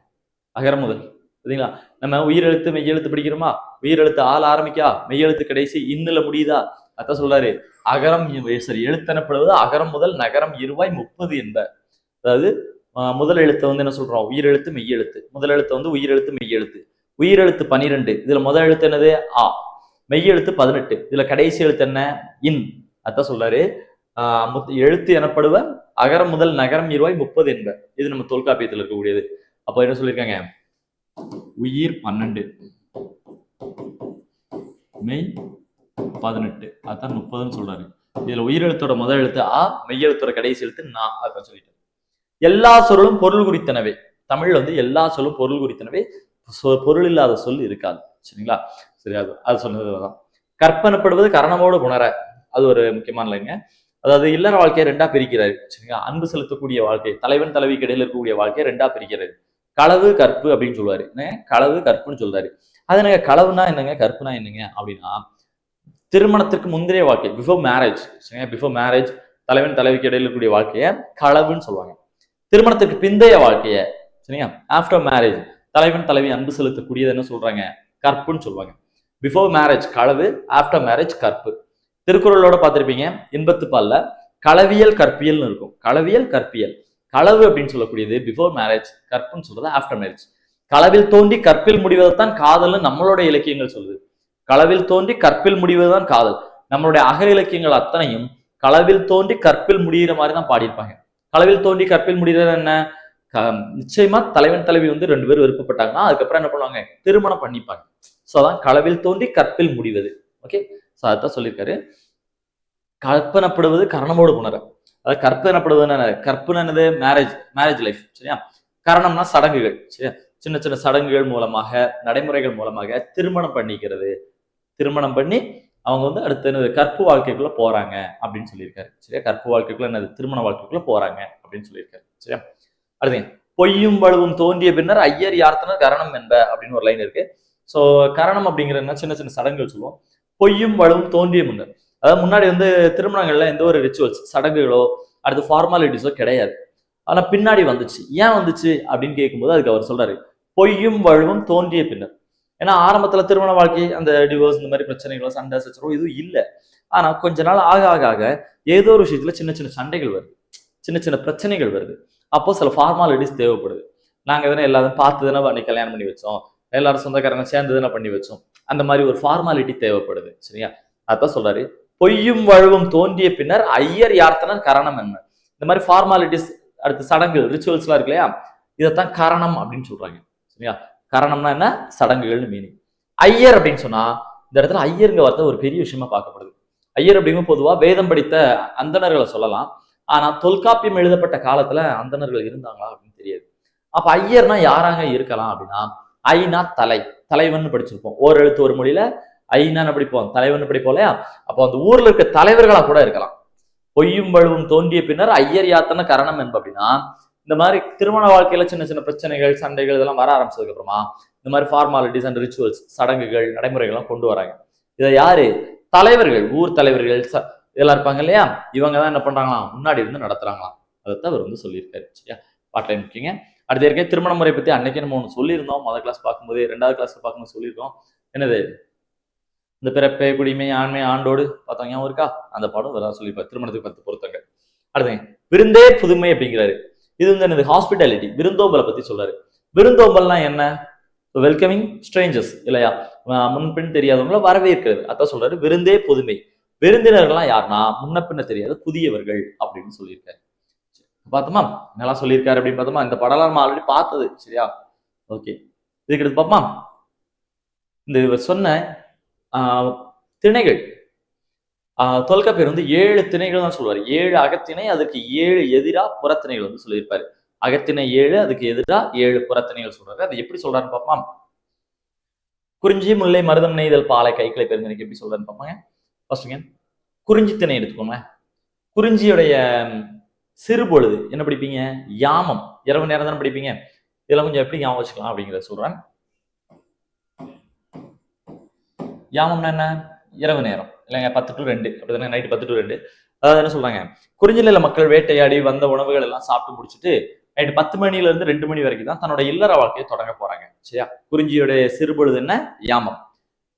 அகரம் முதல் சரிங்களா, நம்ம உயிரெழுத்து மெய்யெழுத்து படிக்கிறோமா, உயிரெழுத்து ஆள் ஆரம்பிக்கா, மெய்யெழுத்து கடைசி இன்னுல முடியுதா, அதான் சொல்றாரு. அகரம் சரி, எழுத்தெனப்படுவது அகரம் முதல் நகரம் இருவாய் 30 என்ப. அதாவது முதல் எழுத்தை வந்து என்ன சொல்றோம்? உயிரெழுத்து, மெய்யெழுத்து. முதல் எழுத்து வந்து உயிரெழுத்து, மெய்யெழுத்து. உயிரெழுத்து 12, இதுல முதல் எழுத்து என்னது? ஆ. மெய்யெழுத்து 18, இதுல கடைசி எழுத்து என்ன? இன். அதான் சொல்றாரு, எழுத்து எனப்படுவ அகரம் முதல் நகரம் இருவாய் 30 என்ப. இது நம்ம தொல்காப்பியத்தில் இருக்கக்கூடியது. அப்போ என்ன சொல்லியிருக்காங்க? உயிர் 12, மெய் 18, அதான் 30ன்னு சொல்றாரு. இதுல உயிரெழுத்தோட முதல் எழுத்து ஆ, மெய்யெழுத்தோட கடைசி எழுத்து நா, அதான் சொல்லிட்டு. எல்லா சொல்லும் பொருள் குறித்தனவே. தமிழ்ல வந்து எல்லா சொல்லும் பொருள் குறித்தனவே, பொருள் இல்லாத சொல் இருக்காது. சரிங்களா, சரி, அது சொன்னதுதான். கற்பனப்படுவது கரணமோடு உணர, அது ஒரு முக்கியமான இல்லைங்க. அதாவது இல்லற வாழ்க்கையை 2ஆ பிரிக்கிறாரு. சரிங்களா, அன்பு செலுத்தக்கூடிய வாழ்க்கை, தலைவன் தலைவிக்கு இடையில இருக்கக்கூடிய வாழ்க்கையை 2ஆ பிரிக்கிறாரு. களவு, கற்பு அப்படின்னு சொல்லுவாரு. களவு, கற்புன்னு சொல்றாரு. அது என்னங்க களவுனா என்னங்க, கற்புனா என்னங்க அப்படின்னா, திருமணத்திற்கு முந்தைய வாழ்க்கை, பிஃபோர் மேரேஜ். சரிங்க, பிஃபோர் மேரேஜ் தலைவன் தலைவிக்கு இடையில இருக்கக்கூடிய வாழ்க்கைய களவுன்னு சொல்லுவாங்க. திருமணத்திற்கு பிந்தைய வாழ்க்கைய, சரிங்களா, ஆஃப்டர் மேரேஜ் தலைவன் தலைவி அன்பு செலுத்தக்கூடியது என்ன சொல்றாங்க? கற்புன்னு சொல்லுவாங்க. பிஃபோர் மேரேஜ் களவு, ஆஃப்டர் மேரேஜ் கற்பு. திருக்குறளோட பார்த்திருப்பீங்க, இன்பத்துப்பால்ல களவியல் கற்பியல்னு இருக்கும். களவியல் கற்பியல். களவு அப்படின்னு சொல்லக்கூடியது பிஃபோர் மேரேஜ், கற்புன்னு சொல்றது ஆஃப்டர் மேரேஜ். களவில் தோன்றி கற்பில் முடிவதைத்தான் காதல்னு நம்மளோட இலக்கியங்கள் சொல்லுது. களவில் தோன்றி கற்பில் முடிவதுதான் காதல். நம்மளுடைய அக இலக்கியங்கள் அத்தனையும் களவில் தோன்றி கற்பில் முடிகிற மாதிரி தான் பாடியிருப்பாங்க. களவில் தோன்றி கற்பில் முடிகிறது என்ன? நிச்சயமா தலைவன் தலைவி வந்து 2 பேர் விருப்பப்பட்டாங்கன்னா அதுக்கப்புறம் என்ன பண்ணுவாங்க? திருமணம் பண்ணிப்பாங்க. ஸோ அதான் களவில் தோன்றி கற்பில் முடிவது. ஓகே, ஸோ அதான் சொல்லியிருக்காரு. கற்பனப்படுவது கரணமோடு உணர. அதாவது கற்பனப்படுவது என்ன? கற்பனை என்னது? Marriage life. சரியா, கரணம்னா சடங்குகள். சரியா, சின்ன சின்ன சடங்குகள் மூலமாக, நடைமுறைகள் மூலமாக திருமணம் பண்ணிக்கிறது. திருமணம் பண்ணி அவங்க வந்து அடுத்து என்னது? கற்பு வாழ்க்கைக்குள்ள போறாங்க அப்படின்னு சொல்லியிருக்காரு. சரியா, கற்பு வாழ்க்கைக்குள்ள என்னது? திருமண வாழ்க்கைக்குள்ள போறாங்க அப்படின்னு சொல்லியிருக்காரு. சரியா, அடுத்து பொய்யும் வலுவும் தோன்றிய பின்னர் ஐயர் யார்த்தனர் கரணம் என்ப அப்படின்னு ஒரு லைன் இருக்கு. ஸோ கரணம் அப்படிங்கிறதுனா சின்ன சின்ன சடங்குகள் சொல்லுவோம். பொய்யும் வலுவும் தோன்றிய முன்னர், அதாவது முன்னாடி வந்து திருமணங்கள்ல எந்த ஒரு ரிச்சுவல்ஸ், சடங்குகளோ அடுத்து ஃபார்மாலிட்டிஸோ கிடையாது. ஆனா பின்னாடி வந்துச்சு. ஏன் வந்துச்சு அப்படின்னு கேட்கும்போது அதுக்கு அவர் சொல்றாரு, பொய்யும் வழுவும் தோன்றிய பின்னர். ஏன்னா ஆரம்பத்துல திருமண வாழ்க்கை அந்த டிவோர்ஸ் இந்த மாதிரி பிரச்சனைகளோ சண்டை சச்சரவோ எதுவும் இல்லை. ஆனா கொஞ்ச நாள் ஆக ஆக ஆக ஏதோ ஒரு விஷயத்துல சின்ன சின்ன சண்டைகள் வருது, சின்ன சின்ன பிரச்சனைகள் வருது. அப்போ சில ஃபார்மாலிட்டிஸ் தேவைப்படுது. நாங்க தானே எல்லாரும் பார்த்து தானே பண்ணி கல்யாணம் பண்ணி வச்சோம், எல்லாரும் சொந்தக்காரங்க சேர்ந்து தானே பண்ணி வச்சோம், அந்த மாதிரி ஒரு ஃபார்மாலிட்டி தேவைப்படுது. சரியா? அதான் சொல்றாரு, பொய்யும் வழுவும் தோன்றிய பின்னர் ஐயர் யார்த்தனர் கரணம் என்ன. இந்த மாதிரி ஃபார்மாலிட்டிஸ், அடுத்து சடங்குகள், ரிச்சுவல்ஸ் எல்லாம் இருக்கு இல்லையா, இதைத்தான் கரணம் அப்படின்னு சொல்றாங்க. சரியா? கரணம்னா என்ன? சடங்குகள்னு மீனிங். ஐயர் அப்படின்னு சொன்னா இந்த இடத்துல ஐயருங்க வார்த்தை ஒரு பெரிய விஷயமா பார்க்கப்படுது. ஐயர் அப்படிங்கும் பொதுவா வேதம் படித்த அந்தணர்களை சொல்லலாம். ஆனா தொல்காப்பியம் எழுதப்பட்ட காலத்துல அந்தணர்கள் இருந்தாங்களா அப்படின்னு தெரியாது. அப்ப ஐயர்னா யாராக இருக்கலாம் அப்படின்னா, ஐனா தலை, தலைவன் படிச்சிருப்போம். ஓர் எழுத்து ஒரு மொழியில ஐநான்னு படிப்போம், தலைவன் படிப்போம் இல்லையா? அப்போ அந்த ஊர்ல இருக்க தலைவர்களா கூட இருக்கலாம். பொய்யும் வழுவும் தோன்றிய பின்னர் ஐயர் யாத்தன கரணம் என்ப அப்படின்னா, இந்த மாதிரி திருமண வாழ்க்கையில சின்ன சின்ன பிரச்சனைகள் சண்டைகள் இதெல்லாம் வர ஆரம்பிச்சதுக்கு அப்புறமா இந்த மாதிரி ஃபார்மாலிட்டிஸ் அண்ட் ரிச்சுவல்ஸ், சடங்குகள், நடைமுறைகள்லாம் கொண்டு வராங்க. இதை யாரு? தலைவர்கள், ஊர் தலைவர்கள் இதெல்லாம் இருப்பாங்க இல்லையா, இவங்க தான் என்ன பண்றாங்களாம், முன்னாடி இருந்து நடத்துறாங்களாம். அதைத்தான் அவர் வந்து சொல்லியிருக்காரு. சரியா? பாட்டைன் முக்கியங்க. அடுத்த ஏற்கனவே திருமண முறை பத்தி அன்னைக்கு நம்ம ஒன்று சொல்லியிருந்தோம். முதல் கிளாஸ் பார்க்கும்போது, 2வது கிளாஸ்ல பார்க்கும்போது சொல்லியிருக்கோம். என்னது? இந்த பிறப்பை குடிமை ஆண்மை ஆண்டோடு பார்த்தவங்க இருக்கா? அந்த பாடம் இதெல்லாம் சொல்லியிருப்பாரு. திருமணத்துக்கு 10 பொருத்தங்க. அடுத்து விருந்தே புதுமை அப்படிங்கிறாரு. இது வந்து என்னது? ஹாஸ்பிட்டாலிட்டி, விருந்தோம்பலை பத்தி சொல்றாரு. விருந்தோம்பல்னா என்ன? வெல்கமிங் ஸ்ட்ரேஞ்சர்ஸ் இல்லையா, முன்பின் தெரியாதவங்கள வரவேற்கிறது. அதான் சொல்றாரு விருந்தே புதுமை. விருந்தினர்கள்லாம் யாருன்னா முன்ன பின்ன தெரியாத புதியவர்கள் அப்படின்னு சொல்லியிருக்காரு. பார்த்தோமா என்னெல்லாம் சொல்லியிருக்காரு அப்படின்னு பார்த்தோமா. இந்த படம்லாம் நம்ம ஆல்ரெடி பார்த்தது. சரியா? ஓகே, இதுக்கு எடுத்து பார்ப்போமா. இந்த இவர் சொன்ன திணைகள், தொல்காப்பியர் வந்து 7 திணைகள் தான் சொல்லுவார். 7 அகத்திணை, அதுக்கு 7 எதிரா புறத்திணைகள் வந்து சொல்லியிருப்பாரு. அகத்திணை 7, அதுக்கு எதிரா 7 புறத்திணைகள் சொல்றாரு. அதை எப்படி சொல்றாருன்னு பார்ப்போம். குறிஞ்சி முல்லை மருதம் நெய்தல் பாலை கைக்கிளை பெருந்திணைக்கு எப்படி சொல்றாருன்னு பார்ப்பாங்க. ஃபர்ஸ்ட்டுங்க குறிஞ்சி திணை எடுத்துக்கோங்க. குறிஞ்சியுடைய சிறுபொழுது என்ன படிப்பீங்க? யாமம், இரவு நேரம் தானே படிப்பீங்க. இதெல்லாம் கொஞ்சம் எப்படி ஞாபகம் வச்சுக்கலாம் அப்படிங்கிறத சொல்றேன். யாமம்னா என்ன? இரவு நேரம் இல்லைங்க, 10 to 2 அப்படிதானே, நைட்டு 10 to 2. அதாவது என்ன சொல்றாங்க, குறிஞ்சி நில மக்கள் வேட்டையாடி வந்த உணவுகள் எல்லாம் சாப்பிட்டு முடிச்சுட்டு நைட்டு 10 மணில இருந்து 2 மணி வரைக்கும் தான் தன்னோட இல்லற வாழ்க்கையை தொடங்க போறாங்க. சரியா? குறிஞ்சியுடைய சிறுபொழுது என்ன? யாமம்.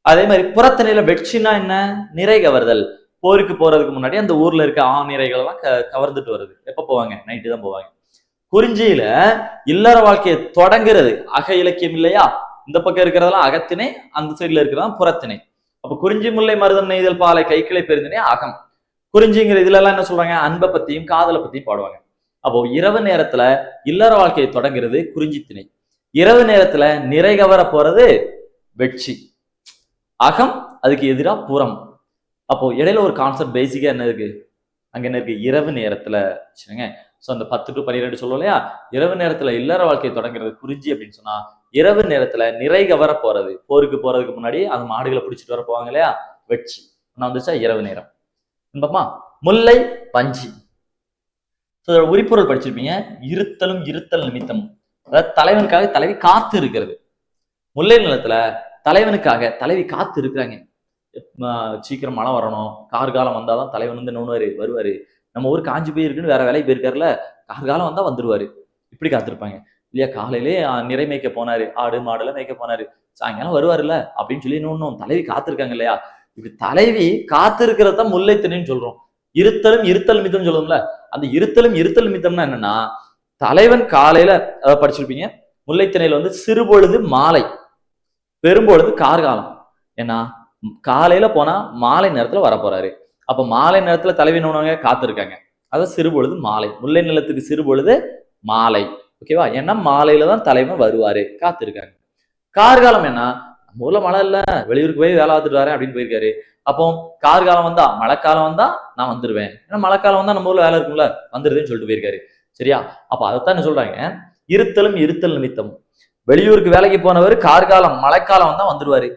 அதே மாதிரி புறத்திணையில வெட்சினா என்ன? நிறை கவர்தல். போருக்கு போறதுக்கு முன்னாடி அந்த ஊர்ல இருக்க ஆணிரைகள் எல்லாம் கவர்ந்துட்டு வருது. எப்ப போவாங்க? நைட்டு தான் போவாங்க. குறிஞ்சியில இல்லற வாழ்க்கையை தொடங்குறது அக இலக்கியம் இல்லையா, இந்த பக்கம் இருக்கிறதெல்லாம் அகத்திணை, அந்த சைட்ல இருக்கிறதா புறத்திணை. அப்ப குறிஞ்சி முல்லை மருதம் நெய்தல் பாலை கைக்கிளை பெருந்திணை அகம். குறிஞ்சிங்கிற இதுல எல்லாம் என்ன சொல்றாங்க? அன்பை பத்தியும் காதலை பத்தியும் பாடுவாங்க. அப்போ இரவு நேரத்துல இல்லற வாழ்க்கையை தொடங்குறது குறிஞ்சி திணை, இரவு நேரத்துல நிறை கவர போறது வெட்சி. அகம், அதுக்கு எதிரா புறம். அப்போ இடையில ஒரு கான்செப்ட் பேசிக்கா என்ன இருக்கு? அங்க என்ன இருக்கு? இரவு நேரத்துல. சரிங்க. ஸோ அந்த 10 to 12 சொல்லுவோம் இல்லையா, இரவு நேரத்துல இல்லற வாழ்க்கையை தொடங்குறது குறிஞ்சி அப்படின்னு சொன்னா, இரவு நேரத்துல நிறை கவர போறது, போருக்கு போறதுக்கு முன்னாடி அந்த மாடுகளை பிடிச்சிட்டு வர போவாங்க இல்லையா, வெட்சி. நான் வந்துச்சா இரவு நேரம். முல்லை பஞ்சி. உரிப்பொருள் படிச்சிருப்பீங்க. இருத்தலும் இருத்தல் நிமித்தமும், அதாவது தலைவனுக்காக தலைவி காத்து இருக்கிறது. முல்லை நிலத்துல தலைவனுக்காக தலைவி காத்து இருக்கிறாங்க. சீக்கிரம் மழை வரணும், கார்காலம் வந்தாதான் தலைவன் வந்து என்ன வருவாரு. நம்ம ஊர் காஞ்சி போயிருக்குன்னு வேற வேலைக்கு போயிருக்காருல, கார்காலம் வந்தா வந்துருவாரு. இப்படி காத்திருப்பாங்க இல்லையா. காலையிலே நிறை மேய்க்க போனாரு, ஆடு மாடுலாம் மேய்க்க போனாரு, சாயங்காலம் வருவாருல்ல அப்படின்னு சொல்லி இன்னும் தலைவி காத்திருக்காங்க இல்லையா. இப்படி தலைவி காத்திருக்கிறதான் முல்லை திணைன்னு சொல்றோம். இருத்தலும் இருத்தல் நிமித்தம் சொல்லுவோம்ல, அந்த இருத்தலும் இருத்தல் நிமித்தம்னா என்னன்னா, தலைவன் காலையில படிச்சிருப்பீங்க. முல்லை திணையில வந்து சிறுபொழுது மாலை, பெரும்பொழுது கார்காலம். ஏன்னா காலையில போனா மாலை நேரத்துல வர போறாரு. அப்ப மாலை நேரத்துல தலைவன் உணவங்க காத்திருக்காங்க, அதான் சிறுபொழுது மாலை. முல்லை நிலத்துக்கு சிறுபொழுது மாலை. ஓகேவா? ஏன்னா மாலையில தான் தலைவன் வருவாரு, காத்திருக்காங்க. கார்காலம் என்ன? மூல மழை இல்ல, வெளியூருக்கு போய் வேலை பார்த்துட்டு வரேன் அப்படின்னு போயிருக்காரு. அப்போ கார்காலம் வந்தா, மழைக்காலம் வந்தா நான் வந்துருவேன், ஏன்னா மழைக்காலம் வந்தா நம்ம ஊர்ல வேலை இருக்கும்ல, வந்துருதுன்னு சொல்லிட்டு போயிருக்காரு. சரியா? அப்ப அதைத்தான் சொல்றாங்க, இருத்தலும் இருத்தல் நிமித்தம். வெளியூருக்கு வேலைக்கு போனவர் கார்காலம் மழைக்காலம் வந்தா வந்துருவாரு,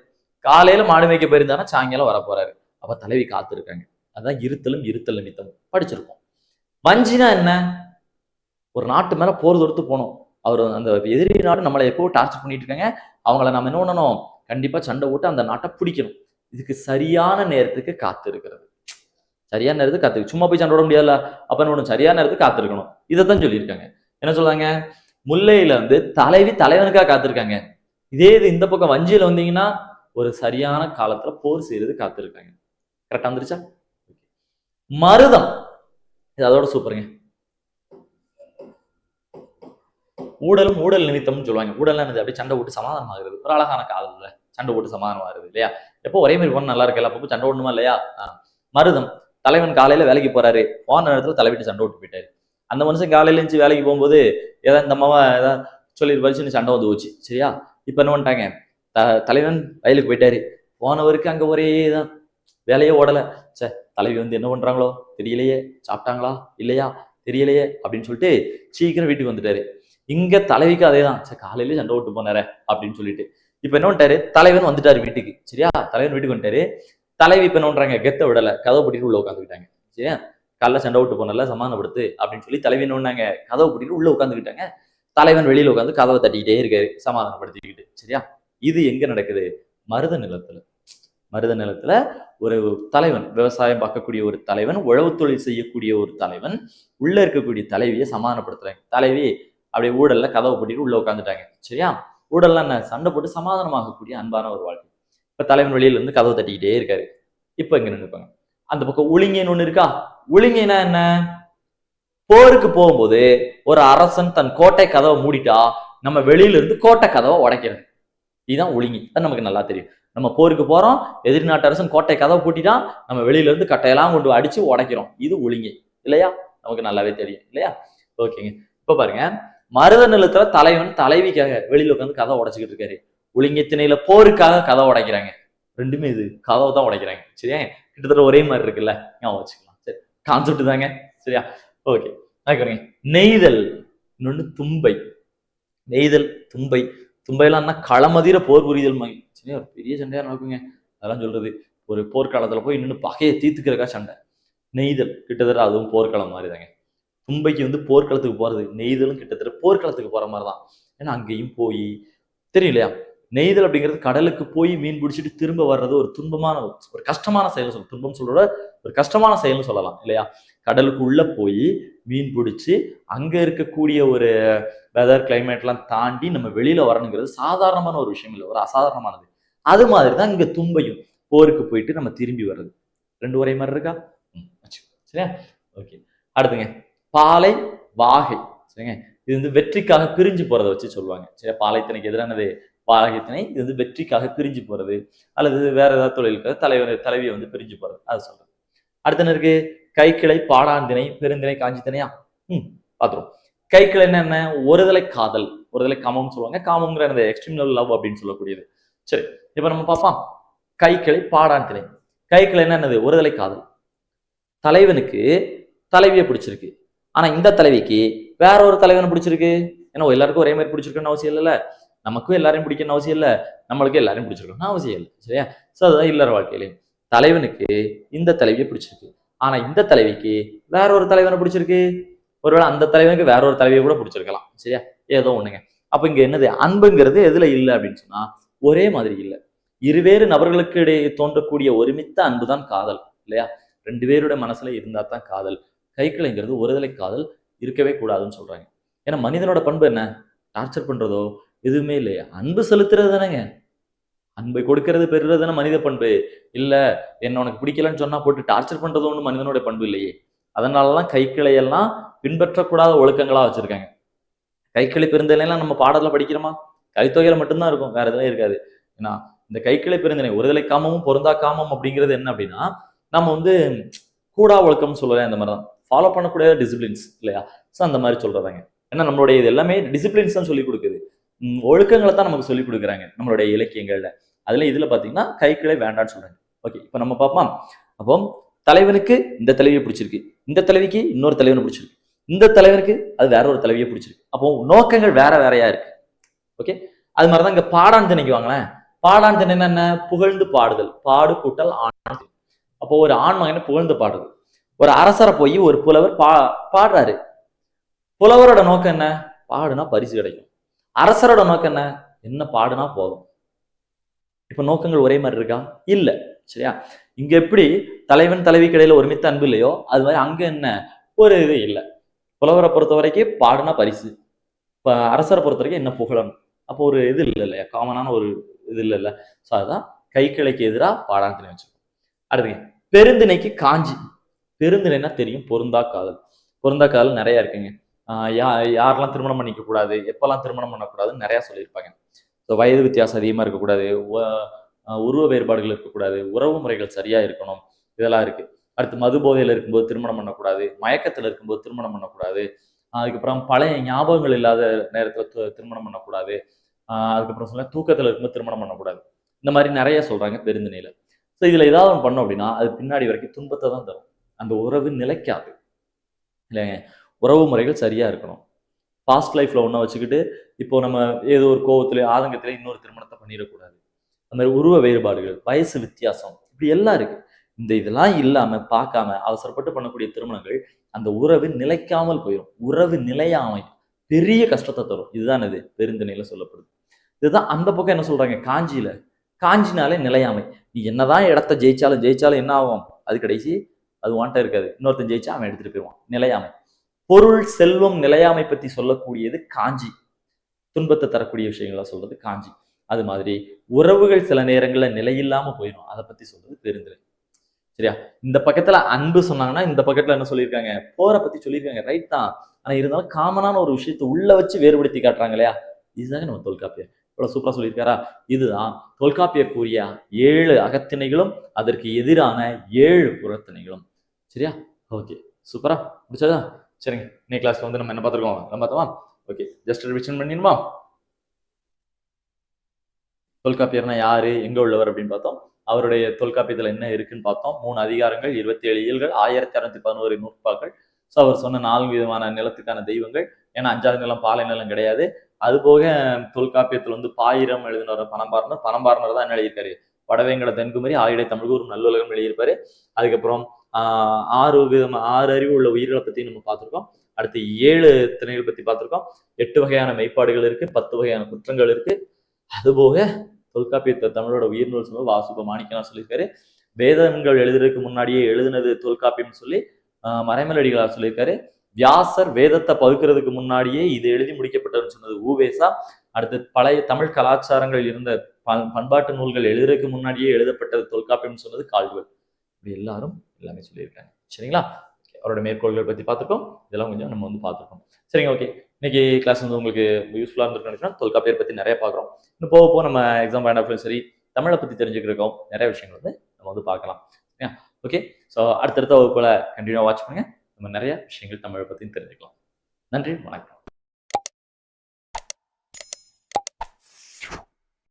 காலையில மாடு மேய்க்க போயிருந்தானா சாயங்காலம் வர போறாரு. அப்ப தலைவி காத்திருக்காங்க. அதான் இருத்தலும் இருத்தல் நிமித்தம் படிச்சிருக்கோம். வஞ்சினா என்ன? ஒரு நாட்டு மேல போர் தொடுத்து போனோம், அவர் அந்த எதிரி நாடு நம்மளை எப்போ டார்ச்சர் பண்ணிட்டு இருக்காங்க, அவங்கள நம்ம என்ன பண்ணணும்? கண்டிப்பா சண்டை போட்டு அந்த நாட்டை பிடிக்கணும். இதுக்கு சரியான நேரத்துக்கு காத்து இருக்கிறது. சரியான நேரத்துக்கு காத்து, சும்மா போய் சண்டை போட முடியாதுல்ல, அப்ப என்ன சரியான நேரத்துக்கு காத்திருக்கணும். இதைத்தான் சொல்லியிருக்காங்க. என்ன சொல்றாங்க? முல்லையில வந்து தலைவி தலைவனுக்காக காத்திருக்காங்க. இதே இது இந்த பக்கம் வஞ்சியில வந்தீங்கன்னா ஒரு சரியான காலத்துல போர் செய்யறது காத்திருக்காங்க. கரெக்டா வந்துருச்சா? மருதம் இது அதோட சூப்பருங்க. ஊடலும் ஊடல் நிமித்தம்னு சொல்லுவாங்க. ஊடல் அப்படியே சண்டை போட்டு சமாதானம் ஆகுறது. ஒரு அழகான காதல்ல சண்டை போட்டு சமாதானம் ஆகுது இல்லையா? எப்போ ஒரே மாதிரி போன நல்லா இருக்கல, அப்போ சண்டை ஓடணுமா இல்லையா? மருதம் தலைவன் காலையில வேலைக்கு போறாரு, போன நேரத்துல தலைவிட்டு சண்டை விட்டு போயிட்டாரு. அந்த மனுஷன் காலையில இருந்து வேலைக்கு போகும்போது ஏதாவது இந்த அம்மாவை ஏதாவது சொல்லி பறிச்சுன்னு சண்டை வந்து போச்சு. சரியா? இப்ப என்ன பண்ணிட்டாங்க, தலைவன் வயலுக்கு போயிட்டாரு, போனவருக்கு அங்க ஒரே தான் வேலையே ஓடல. சே, தலைவி வந்து என்ன பண்றாங்களோ தெரியலையே, சாப்பிட்டாங்களா இல்லையா தெரியலையே அப்படின்னு சொல்லிட்டு சீக்கிரம் வீட்டுக்கு வந்துட்டாரு. இங்க தலைவிக்கு அதே தான், சே காலையிலேயே சண்டை விட்டு போனாரு அப்படின்னு சொல்லிட்டு இப்ப என்ன பண்ணிட்டாரு, தலைவன் வந்துட்டாரு வீட்டுக்கு. சரியா? தலைவன் வீட்டுக்கு வந்துட்டாரு. தலைவி இப்ப என்ன பண்றாங்க, கெத்த விடல, கதவை பூட்டிட்டு உள்ள உட்காந்துக்கிட்டாங்க. சரியா? காலைல சண்டை விட்டு போனல சமாதானப்படுத்து அப்படின்னு சொல்லி தலைவி என்ன பண்ணாங்க, கதவை பூட்டிட்டு உள்ள உட்காந்துக்கிட்டாங்க. தலைவன் வெளியில உட்காந்து கதவை தட்டிக்கிட்டே இருக்காரு சமாதானப்படுத்திக்கிட்டு. சரியா? இது எங்க நடக்குது, மருத நிலத்துல. மருத நிலத்துல ஒரு தலைவன், விவசாயம் பார்க்கக்கூடிய ஒரு தலைவன், உழவு தொழில் செய்யக்கூடிய ஒரு தலைவன் உள்ள இருக்கக்கூடிய தலைவியை சமாதானப்படுத்துறாங்க. தலைவி அப்படியே ஊடல்ல கதவை பூட்டிட்டு உள்ள உட்காந்துட்டாங்க. சரியா? ஊடல்லாம் என்ன, சண்டை போட்டு சமாதானமாகக்கூடிய அன்பான ஒரு வாழ்க்கை. இப்ப தலைவன் வெளியில இருந்து கதவை தட்டிக்கிட்டே இருக்காரு. இப்ப இங்க நின்றுப்பாங்க. அந்த பக்கம் உளிங்கன்னு ஒண்ணு இருக்கா. உளிங்கன்னா என்ன, போருக்கு போகும்போது ஒரு அரசன் தன் கோட்டை கதவை மூடிட்டா நம்ம வெளியில இருந்து கோட்டை கதவை உடைக்கிறது. இதுதான் ஒழுங்கி. அது நமக்கு நல்லா தெரியும். நம்ம போருக்கு போறோம், எதிரி நாட்டு அரசன் கோட்டை கதவை பூட்டிட்டா நம்ம வெளியில இருந்து கட்டையெல்லாம் கொண்டு அடிச்சு உடைக்கிறோம். இது ஒழுங்கி இல்லையா? நமக்கு நல்லாவே தெரியும் இல்லையா? ஓகேங்க. இப்ப பாருங்க, மருத நிலத்துல தலைவன் தலைவிக்காக வெளியில உட்காந்து கதவை உடைச்சுக்கிட்டு இருக்காரு. ஒழுங்கி திணையில போருக்காக கதவை உடைக்கிறாங்க. ரெண்டுமே இது கதவை தான் உடைக்கிறாங்க. சரியா? கிட்டத்தட்ட ஒரே மாதிரி இருக்குல்ல, ஞாபகம் வச்சுக்கலாம். சரி, கான்செப்ட் தாங்க. சரியா? ஓகே. அதுக்கு நெய்தல், இன்னொன்னு தும்பை. நெய்தல், தும்பை. தும்பையெல்லாம் களமதிர போர் புரிதல் மாதிரி. சரியா? பெரிய சண்டையா நடக்குங்க. அதெல்லாம் சொல்றது ஒரு போர்க்காலத்துல போய் நின்று பகையை தீர்த்துக்கிறக்கா சண்டை. நெய்தல் கிட்டத்தட்ட அதுவும் போர்க்களம் மாதிரி தாங்க. தும்பைக்கு வந்து போர்க்களத்துக்கு போறது, நெய்தலும் கிட்டத்தட்ட போர்க்களத்துக்கு போற மாதிரி தான். ஏன்னா அங்கேயும் போய் தெரியும் இல்லையா, நெய்தல் அப்படிங்கிறது கடலுக்கு போய் மீன் பிடிச்சிட்டு திரும்ப வர்றது ஒரு துன்பமான ஒரு கஷ்டமான செயல் சொல்ல, துன்பம் சொல்ற ஒரு கஷ்டமான செயல்னு சொல்லலாம் இல்லையா? கடலுக்கு உள்ள போய் மீன் பிடிச்சி அங்க இருக்கக்கூடிய ஒரு வெதர் கிளைமேட்லாம் தாண்டி நம்ம வெளியில வரணுங்கிறது சாதாரணமான ஒரு விஷயம் இல்லை, ஒரு அசாதாரணமானது. அது மாதிரி தான் இங்க தும்பையும், போருக்கு போயிட்டு நம்ம திரும்பி வர்றது. ரெண்டு ஒரே மாதிரி இருக்கா? சரியா? ஓகே. அடுத்துங்க பாலை வாகை. சரிங்க, இது வந்து வெற்றிக்காக பிரிஞ்சு போறதை வச்சு சொல்லுவாங்க. சரியா? பாலைத்திணைக்கு எதிரானது வாகைத்திணை. இது வந்து வெற்றிக்காக பிரிஞ்சு போறது, அல்லது வேற ஏதாவது தொழிலுக்காக தலைவியை வந்து பிரிஞ்சு போறது, அது சொல்றது. அடுத்து என்ன இருக்கு, கைக்கிளை, பாடாந்திணை, பெருந்திணை, காஞ்சி திணையா? பாத்துருவோம். கைக்கிளை என்ன, ஒருதலை காதல், ஒருதலை காமம் சொல்லுவாங்க. காமம்ங்கிற அந்த எக்ஸ்ட்ரீம் லவ் அப்படின்னு சொல்லக்கூடியது. சரி, இப்ப நம்ம பார்ப்போம். கைக்கிளை, பாடாந்திணை. கைக்கிளை என்னது, ஒருதலை காதல். தலைவனுக்கு தலைவியை பிடிச்சிருக்கு, ஆனா இந்த தலைவிக்கு வேற ஒரு தலைவனை பிடிச்சிருக்கு. ஏன்னா எல்லாருக்கும் ஒரே மாதிரி பிடிச்சிருக்குன்னு அவசியம் இல்லைல்ல. நமக்கும் எல்லாரையும் பிடிக்கணும்னு அவசியம் இல்லை, நம்மளுக்கு எல்லாரையும் பிடிச்சிருக்கணும்னு அவசியம் இல்லை. சரியா? சோ அதுதான் இல்லற வாழ்க்கையிலையும் தலைவனுக்கு இந்த தலைவியை பிடிச்சிருக்கு, ஆனா இந்த தலைவிக்கு வேற ஒரு தலைவனை பிடிச்சிருக்கு. ஒருவேளை அந்த தலைவனுக்கு வேற ஒரு தலைவியை கூட பிடிச்சிருக்கலாம். சரியா? ஏதோ ஒண்ணுங்க. அப்ப இங்க என்னது, அன்புங்கிறது எதுல இல்லை அப்படின்னு சொன்னா ஒரே மாதிரி இல்லை. இருவேறு நபர்களுக்கு இடையே தோன்றக்கூடிய ஒருமித்த அன்புதான் காதல் இல்லையா? ரெண்டு பேருடைய மனசுல இருந்தா தான் காதல். கைக்கிளைங்கிறது ஒருதலை காதல் இருக்கவே கூடாதுன்னு சொல்றாங்க. ஏன்னா மனிதனோட பண்பு என்ன, டார்ச்சர் பண்றதோ எதுவுமே இல்லையா, அன்பு செலுத்துறது தானேங்க. அன்பை கொடுக்கறது பெறுறது தானே மனித பண்பு. இல்ல என்ன உனக்கு பிடிக்கலன்னு சொன்னா போட்டு டார்ச்சர் பண்றது ஒண்ணு மனிதனோட பண்பு இல்லையே. அதனாலதான் கைக்கிளையெல்லாம் பின்பற்றக்கூடாத ஒழுக்கங்களா வச்சிருக்காங்க. கைக்கிளை பெருந்தலைலாம் நம்ம பாடத்துல படிக்கிறோமா, கலித்தொகையில மட்டும்தான் இருக்கும், வேற எதுவும் இருக்காது. ஏன்னா இந்த கைக்கிளை பெருந்தலை, ஒருதலை காமமும் பொருந்தா காமம் அப்படிங்கிறது என்ன அப்படின்னா, நம்ம வந்து கூடா ஒழுக்கம்னு சொல்லுவேன், அந்த மாதிரிதான் ஃபாலோ பண்ணக்கூடிய டிசிப்ளின்ஸ் இல்லையா? ஸோ அந்த மாதிரி சொல்றதாங்க. ஏன்னா நம்மளுடைய இது எல்லாமே டிசிப்ளின்ஸ் தான் சொல்லி கொடுக்குது, ஒழுக்கங்களை தான் நமக்கு சொல்லி கொடுக்குறாங்க நம்மளுடைய இலக்கியங்கள்ல. அதுல இதுல பாத்தீங்கன்னா கைக்கிளை வேண்டான்னு சொல்றாங்க. ஓகே, இப்ப நம்ம பார்ப்போம். அப்போ தலைவனுக்கு இந்த தலைவியை பிடிச்சிருக்கு, இந்த தலைவிக்கு இன்னொரு தலைவனை பிடிச்சிருக்கு, இந்த தலைவனுக்கு அது வேற ஒரு தலைவியை பிடிச்சிருக்கு. அப்போ நோக்கங்கள் வேற வேறையா இருக்கு. ஓகே, அது மாதிரிதான் இங்க பாடான் திணைக்கு வாங்களேன். பாடான் திணை என்ன, புகழ்ந்து பாடுதல், பாடு கூட்டல் ஆண். அப்போ ஒரு ஆண் மகனை புகழ்ந்து பாடுது. ஒரு அரசரை போய் ஒரு புலவர் பாடுறாரு. புலவரோட நோக்கம் என்ன, பாடுனா பரிசு கிடைக்கும். அரசரோட நோக்கம் என்ன, என்ன பாடுனா போதும். இப்ப நோக்கங்கள் ஒரே மாதிரி இருக்கா? இல்ல. சரியா? இங்க எப்படி தலைவன் தலைவிக்கு இடையில ஒருமித்த அன்பு இல்லையோ, அது மாதிரி அங்க என்ன ஒரு இது இல்லை. புலவரை பொறுத்த வரைக்கும் பாடுனா பரிசு, இப்ப அரசரை பொறுத்த வரைக்கும் என்ன புகழணும்? அப்போ ஒரு இது இல்ல இல்லையா? காமனான ஒரு இது இல்லல்ல. ஸோ அதுதான் கைக்கிளைக்கு எதிரா பாடான் வச்சுக்கோங்க. அடுத்துங்க பெருந்திணைக்கு காஞ்சி. பெருந்திணைன்னா தெரியும் பொருந்தா காதல். பொருந்தா காதல் நெறைய இருக்குங்க. யாரெல்லாம் திருமணம் பண்ணிக்க கூடாது, எப்பல்லாம் திருமணம் பண்ணக்கூடாதுன்னு நெறைய சொல்லியிருப்பாங்க. ஸோ வயது வித்தியாசம் அதிகமா இருக்கக்கூடாது. உருவ வேறுபாடுகள் இருக்கக்கூடாது. உறவு முறைகள் சரியா இருக்கணும். இதெல்லாம் இருக்கு. அடுத்து மது போதையில இருக்கும்போது திருமணம் பண்ணக்கூடாது. மயக்கத்துல இருக்கும்போது திருமணம் பண்ணக்கூடாது. அதுக்கப்புறம் பழைய ஞாபகங்கள் இல்லாத நேரத்துல திருமணம் பண்ணக்கூடாது. அதுக்கப்புறம் சொன்னா தூக்கத்துல இருக்கும்போது திருமணம் பண்ணக்கூடாது. இந்த மாதிரி நெறைய சொல்றாங்க பெருந்திணையில. ஸோ இதுல ஏதாவது ஒண்ணு பண்ணோம் அப்படின்னா, அது பின்னாடி வரைக்கும் துன்பத்த தான் தரும். அந்த உறவு நிலைக்காது. இல்லைங்க. உறவு முறைகள் சரியா இருக்கணும். பாஸ்ட் லைஃப்ல ஒண்ண வச்சுக்கிட்டு, இப்போ நம்ம ஏதோ ஒரு கோவத்திலே, ஆதங்கத்திலே இன்னொரு திருமணத்த பண்ணிறக்கூடாது. அந்த மாதிரி உருவ வேறுபாடுகள், வயசு வித்தியாசம், இப்படி எல்லாம் இருக்கு. இதெல்லாம் இல்லாம, பார்க்காம, அவசரப்பட்டு பண்ணக்கூடிய திருமணங்கள், அந்த உறவு நிலைக்காமல் போயிரும். உறவு நிலையாமை பெரிய கஷ்டத்த தரும். இதுதான் இது பெருந்திணையில சொல்லப்படுது. இதுதான் அந்த பக்கம் என்ன சொல்றாங்க? காஞ்சியில. காஞ்சினாலே நிலையாமை. நீ என்னதான் இடத்த ஜெயிச்சாலும் என்ன ஆகும்? அது கடைசி அது உன்ட்ட இருக்காது. இன்னொருத்தன் ஜெயிச்சா அவன் எடுத்துட்டு போயிருவான். நிலையாமை. பொருள், செல்வம், நிலையாமை பத்தி சொல்லக்கூடியது காஞ்சி. துன்பத்த தரக்கூடிய விஷயங்கள சொல்றது காஞ்சி. அது மாதிரி உறவுகள் சில நேரங்கள்ல நிலையில்லாம போயிரும். அத பத்தி சொல்றது பெருந்திணை. சரியா? இந்த பக்கத்துல அன்பு சொன்னாங்கன்னா, இந்த பக்கத்துல என்ன சொல்லியிருக்காங்க? போர பத்தி சொல்லியிருக்காங்க. ரைட் தான். ஆனா இருந்தாலும் காமனான ஒரு விஷயத்த உள்ள வச்சு வேறுபடுத்தி காட்டுறாங்க இல்லையா? இதுதாங்க நம்ம தொல்காப்பியர். இவ்வளவு சூப்பரா சொல்லியிருக்காரா? இதுதான் தொல்காப்பியர் கூறிய 7 அகத்திணைகளும், அதற்கு எதிரான 7 புறத்திணைகளும். சரியா? ஓகே. சூப்பரா? முடிச்சதா? சரிங்க. இன்னைக்கு கிளாஸ்ல வந்து நம்ம என்ன பார்த்திருக்கோம்? எல்லாம் பார்த்தோமா? ஓகே. ஜஸ்ட் ரிவிஷன் பண்ணிடணுமா? தொல்காப்பியர்னா யாரு? எங்க உள்ளவர் அப்படின்னு பார்த்தோம். அவருடைய தொல்காப்பியத்துல என்ன இருக்குன்னு பார்த்தோம். 3 அதிகாரங்கள், 27 இயல்கள், 1611 நூற்பாக்கள். ஸோ அவர் சொன்ன 4 விதமான நிலத்துக்கான தெய்வங்கள். ஏன்னா 5வது நிலம் பாலை நிலம் கிடையாது. அது போக தொல்காப்பியத்துல வந்து பாயிரம் எழுதினவர் பனம்பாரனர். பனம்பாரனர் தான் என்ன எழுதியிருக்காரு? வடவேங்கட தென்குமரி ஆயிடை தமிழ்கூறும் நல்லுலகம் எழுதியிருப்பாரு. அதுக்கப்புறம் 6 அறிவு உள்ள உயிர்களை பத்தி நம்ம பார்த்திருக்கோம். அடுத்து 7 திணைகள் பத்தி பார்த்திருக்கோம். 8 வகையான மெய்ப்பாடுகள் இருக்கு, 10 வகையான குற்றங்கள் இருக்கு. அதுபோக தொல்காப்பியத்தை தமிழோட உயிர்நூல் சொல்ல வாசுப மாணிக்கனா சொல்லியிருக்காரு. வேதங்கள் எழுதுறதுக்கு முன்னாடியே எழுதுனது தொல்காப்பியம் சொல்லி மறைமலடிகளார் சொல்லியிருக்காரு. வியாசர் வேதத்தை பகுக்கிறதுக்கு முன்னாடியே இது எழுதி முடிக்கப்பட்டதுன்னு சொன்னது ஊவேசா. அடுத்து பழைய தமிழ் கலாச்சாரங்கள் இருந்த பண்பாட்டு நூல்கள் எழுதுறதுக்கு முன்னாடியே எழுதப்பட்டது தொல்காப்பியம் சொன்னது கால்டுவெல். இப்படி எல்லாமே சொல்லியிருக்காங்க. சரிங்களா? அவரோட மேற்கோள்கள் பத்தி பார்த்துருக்கோம். இதெல்லாம் கொஞ்சம் நம்ம வந்து பார்த்துருக்கோம். சரிங்க, ஓகே. இன்னைக்கு கிளாஸ் வந்து உங்களுக்கு யூஸ்ஃபுல்லா இருந்திருக்குன்னு தொல்காப்பியர் பத்தி நிறைய பார்க்குறோம். இன்னும் போக நம்ம எக்ஸாம் பாயிண்ட் ஆஃப் சரி தமிழை பத்தி தெரிஞ்சுக்கிறோம். நிறைய விஷயங்கள் வந்து நம்ம வந்து பார்க்கலாம். ஓகே. ஸோ அடுத்தடுத்த வகுப்புல கண்டினியூவா வாட்ச் பண்ணுங்க. நம்ம நிறைய விஷயங்கள் தமிழை பத்தியும் தெரிஞ்சுக்கலாம். நன்றி, வணக்கம்.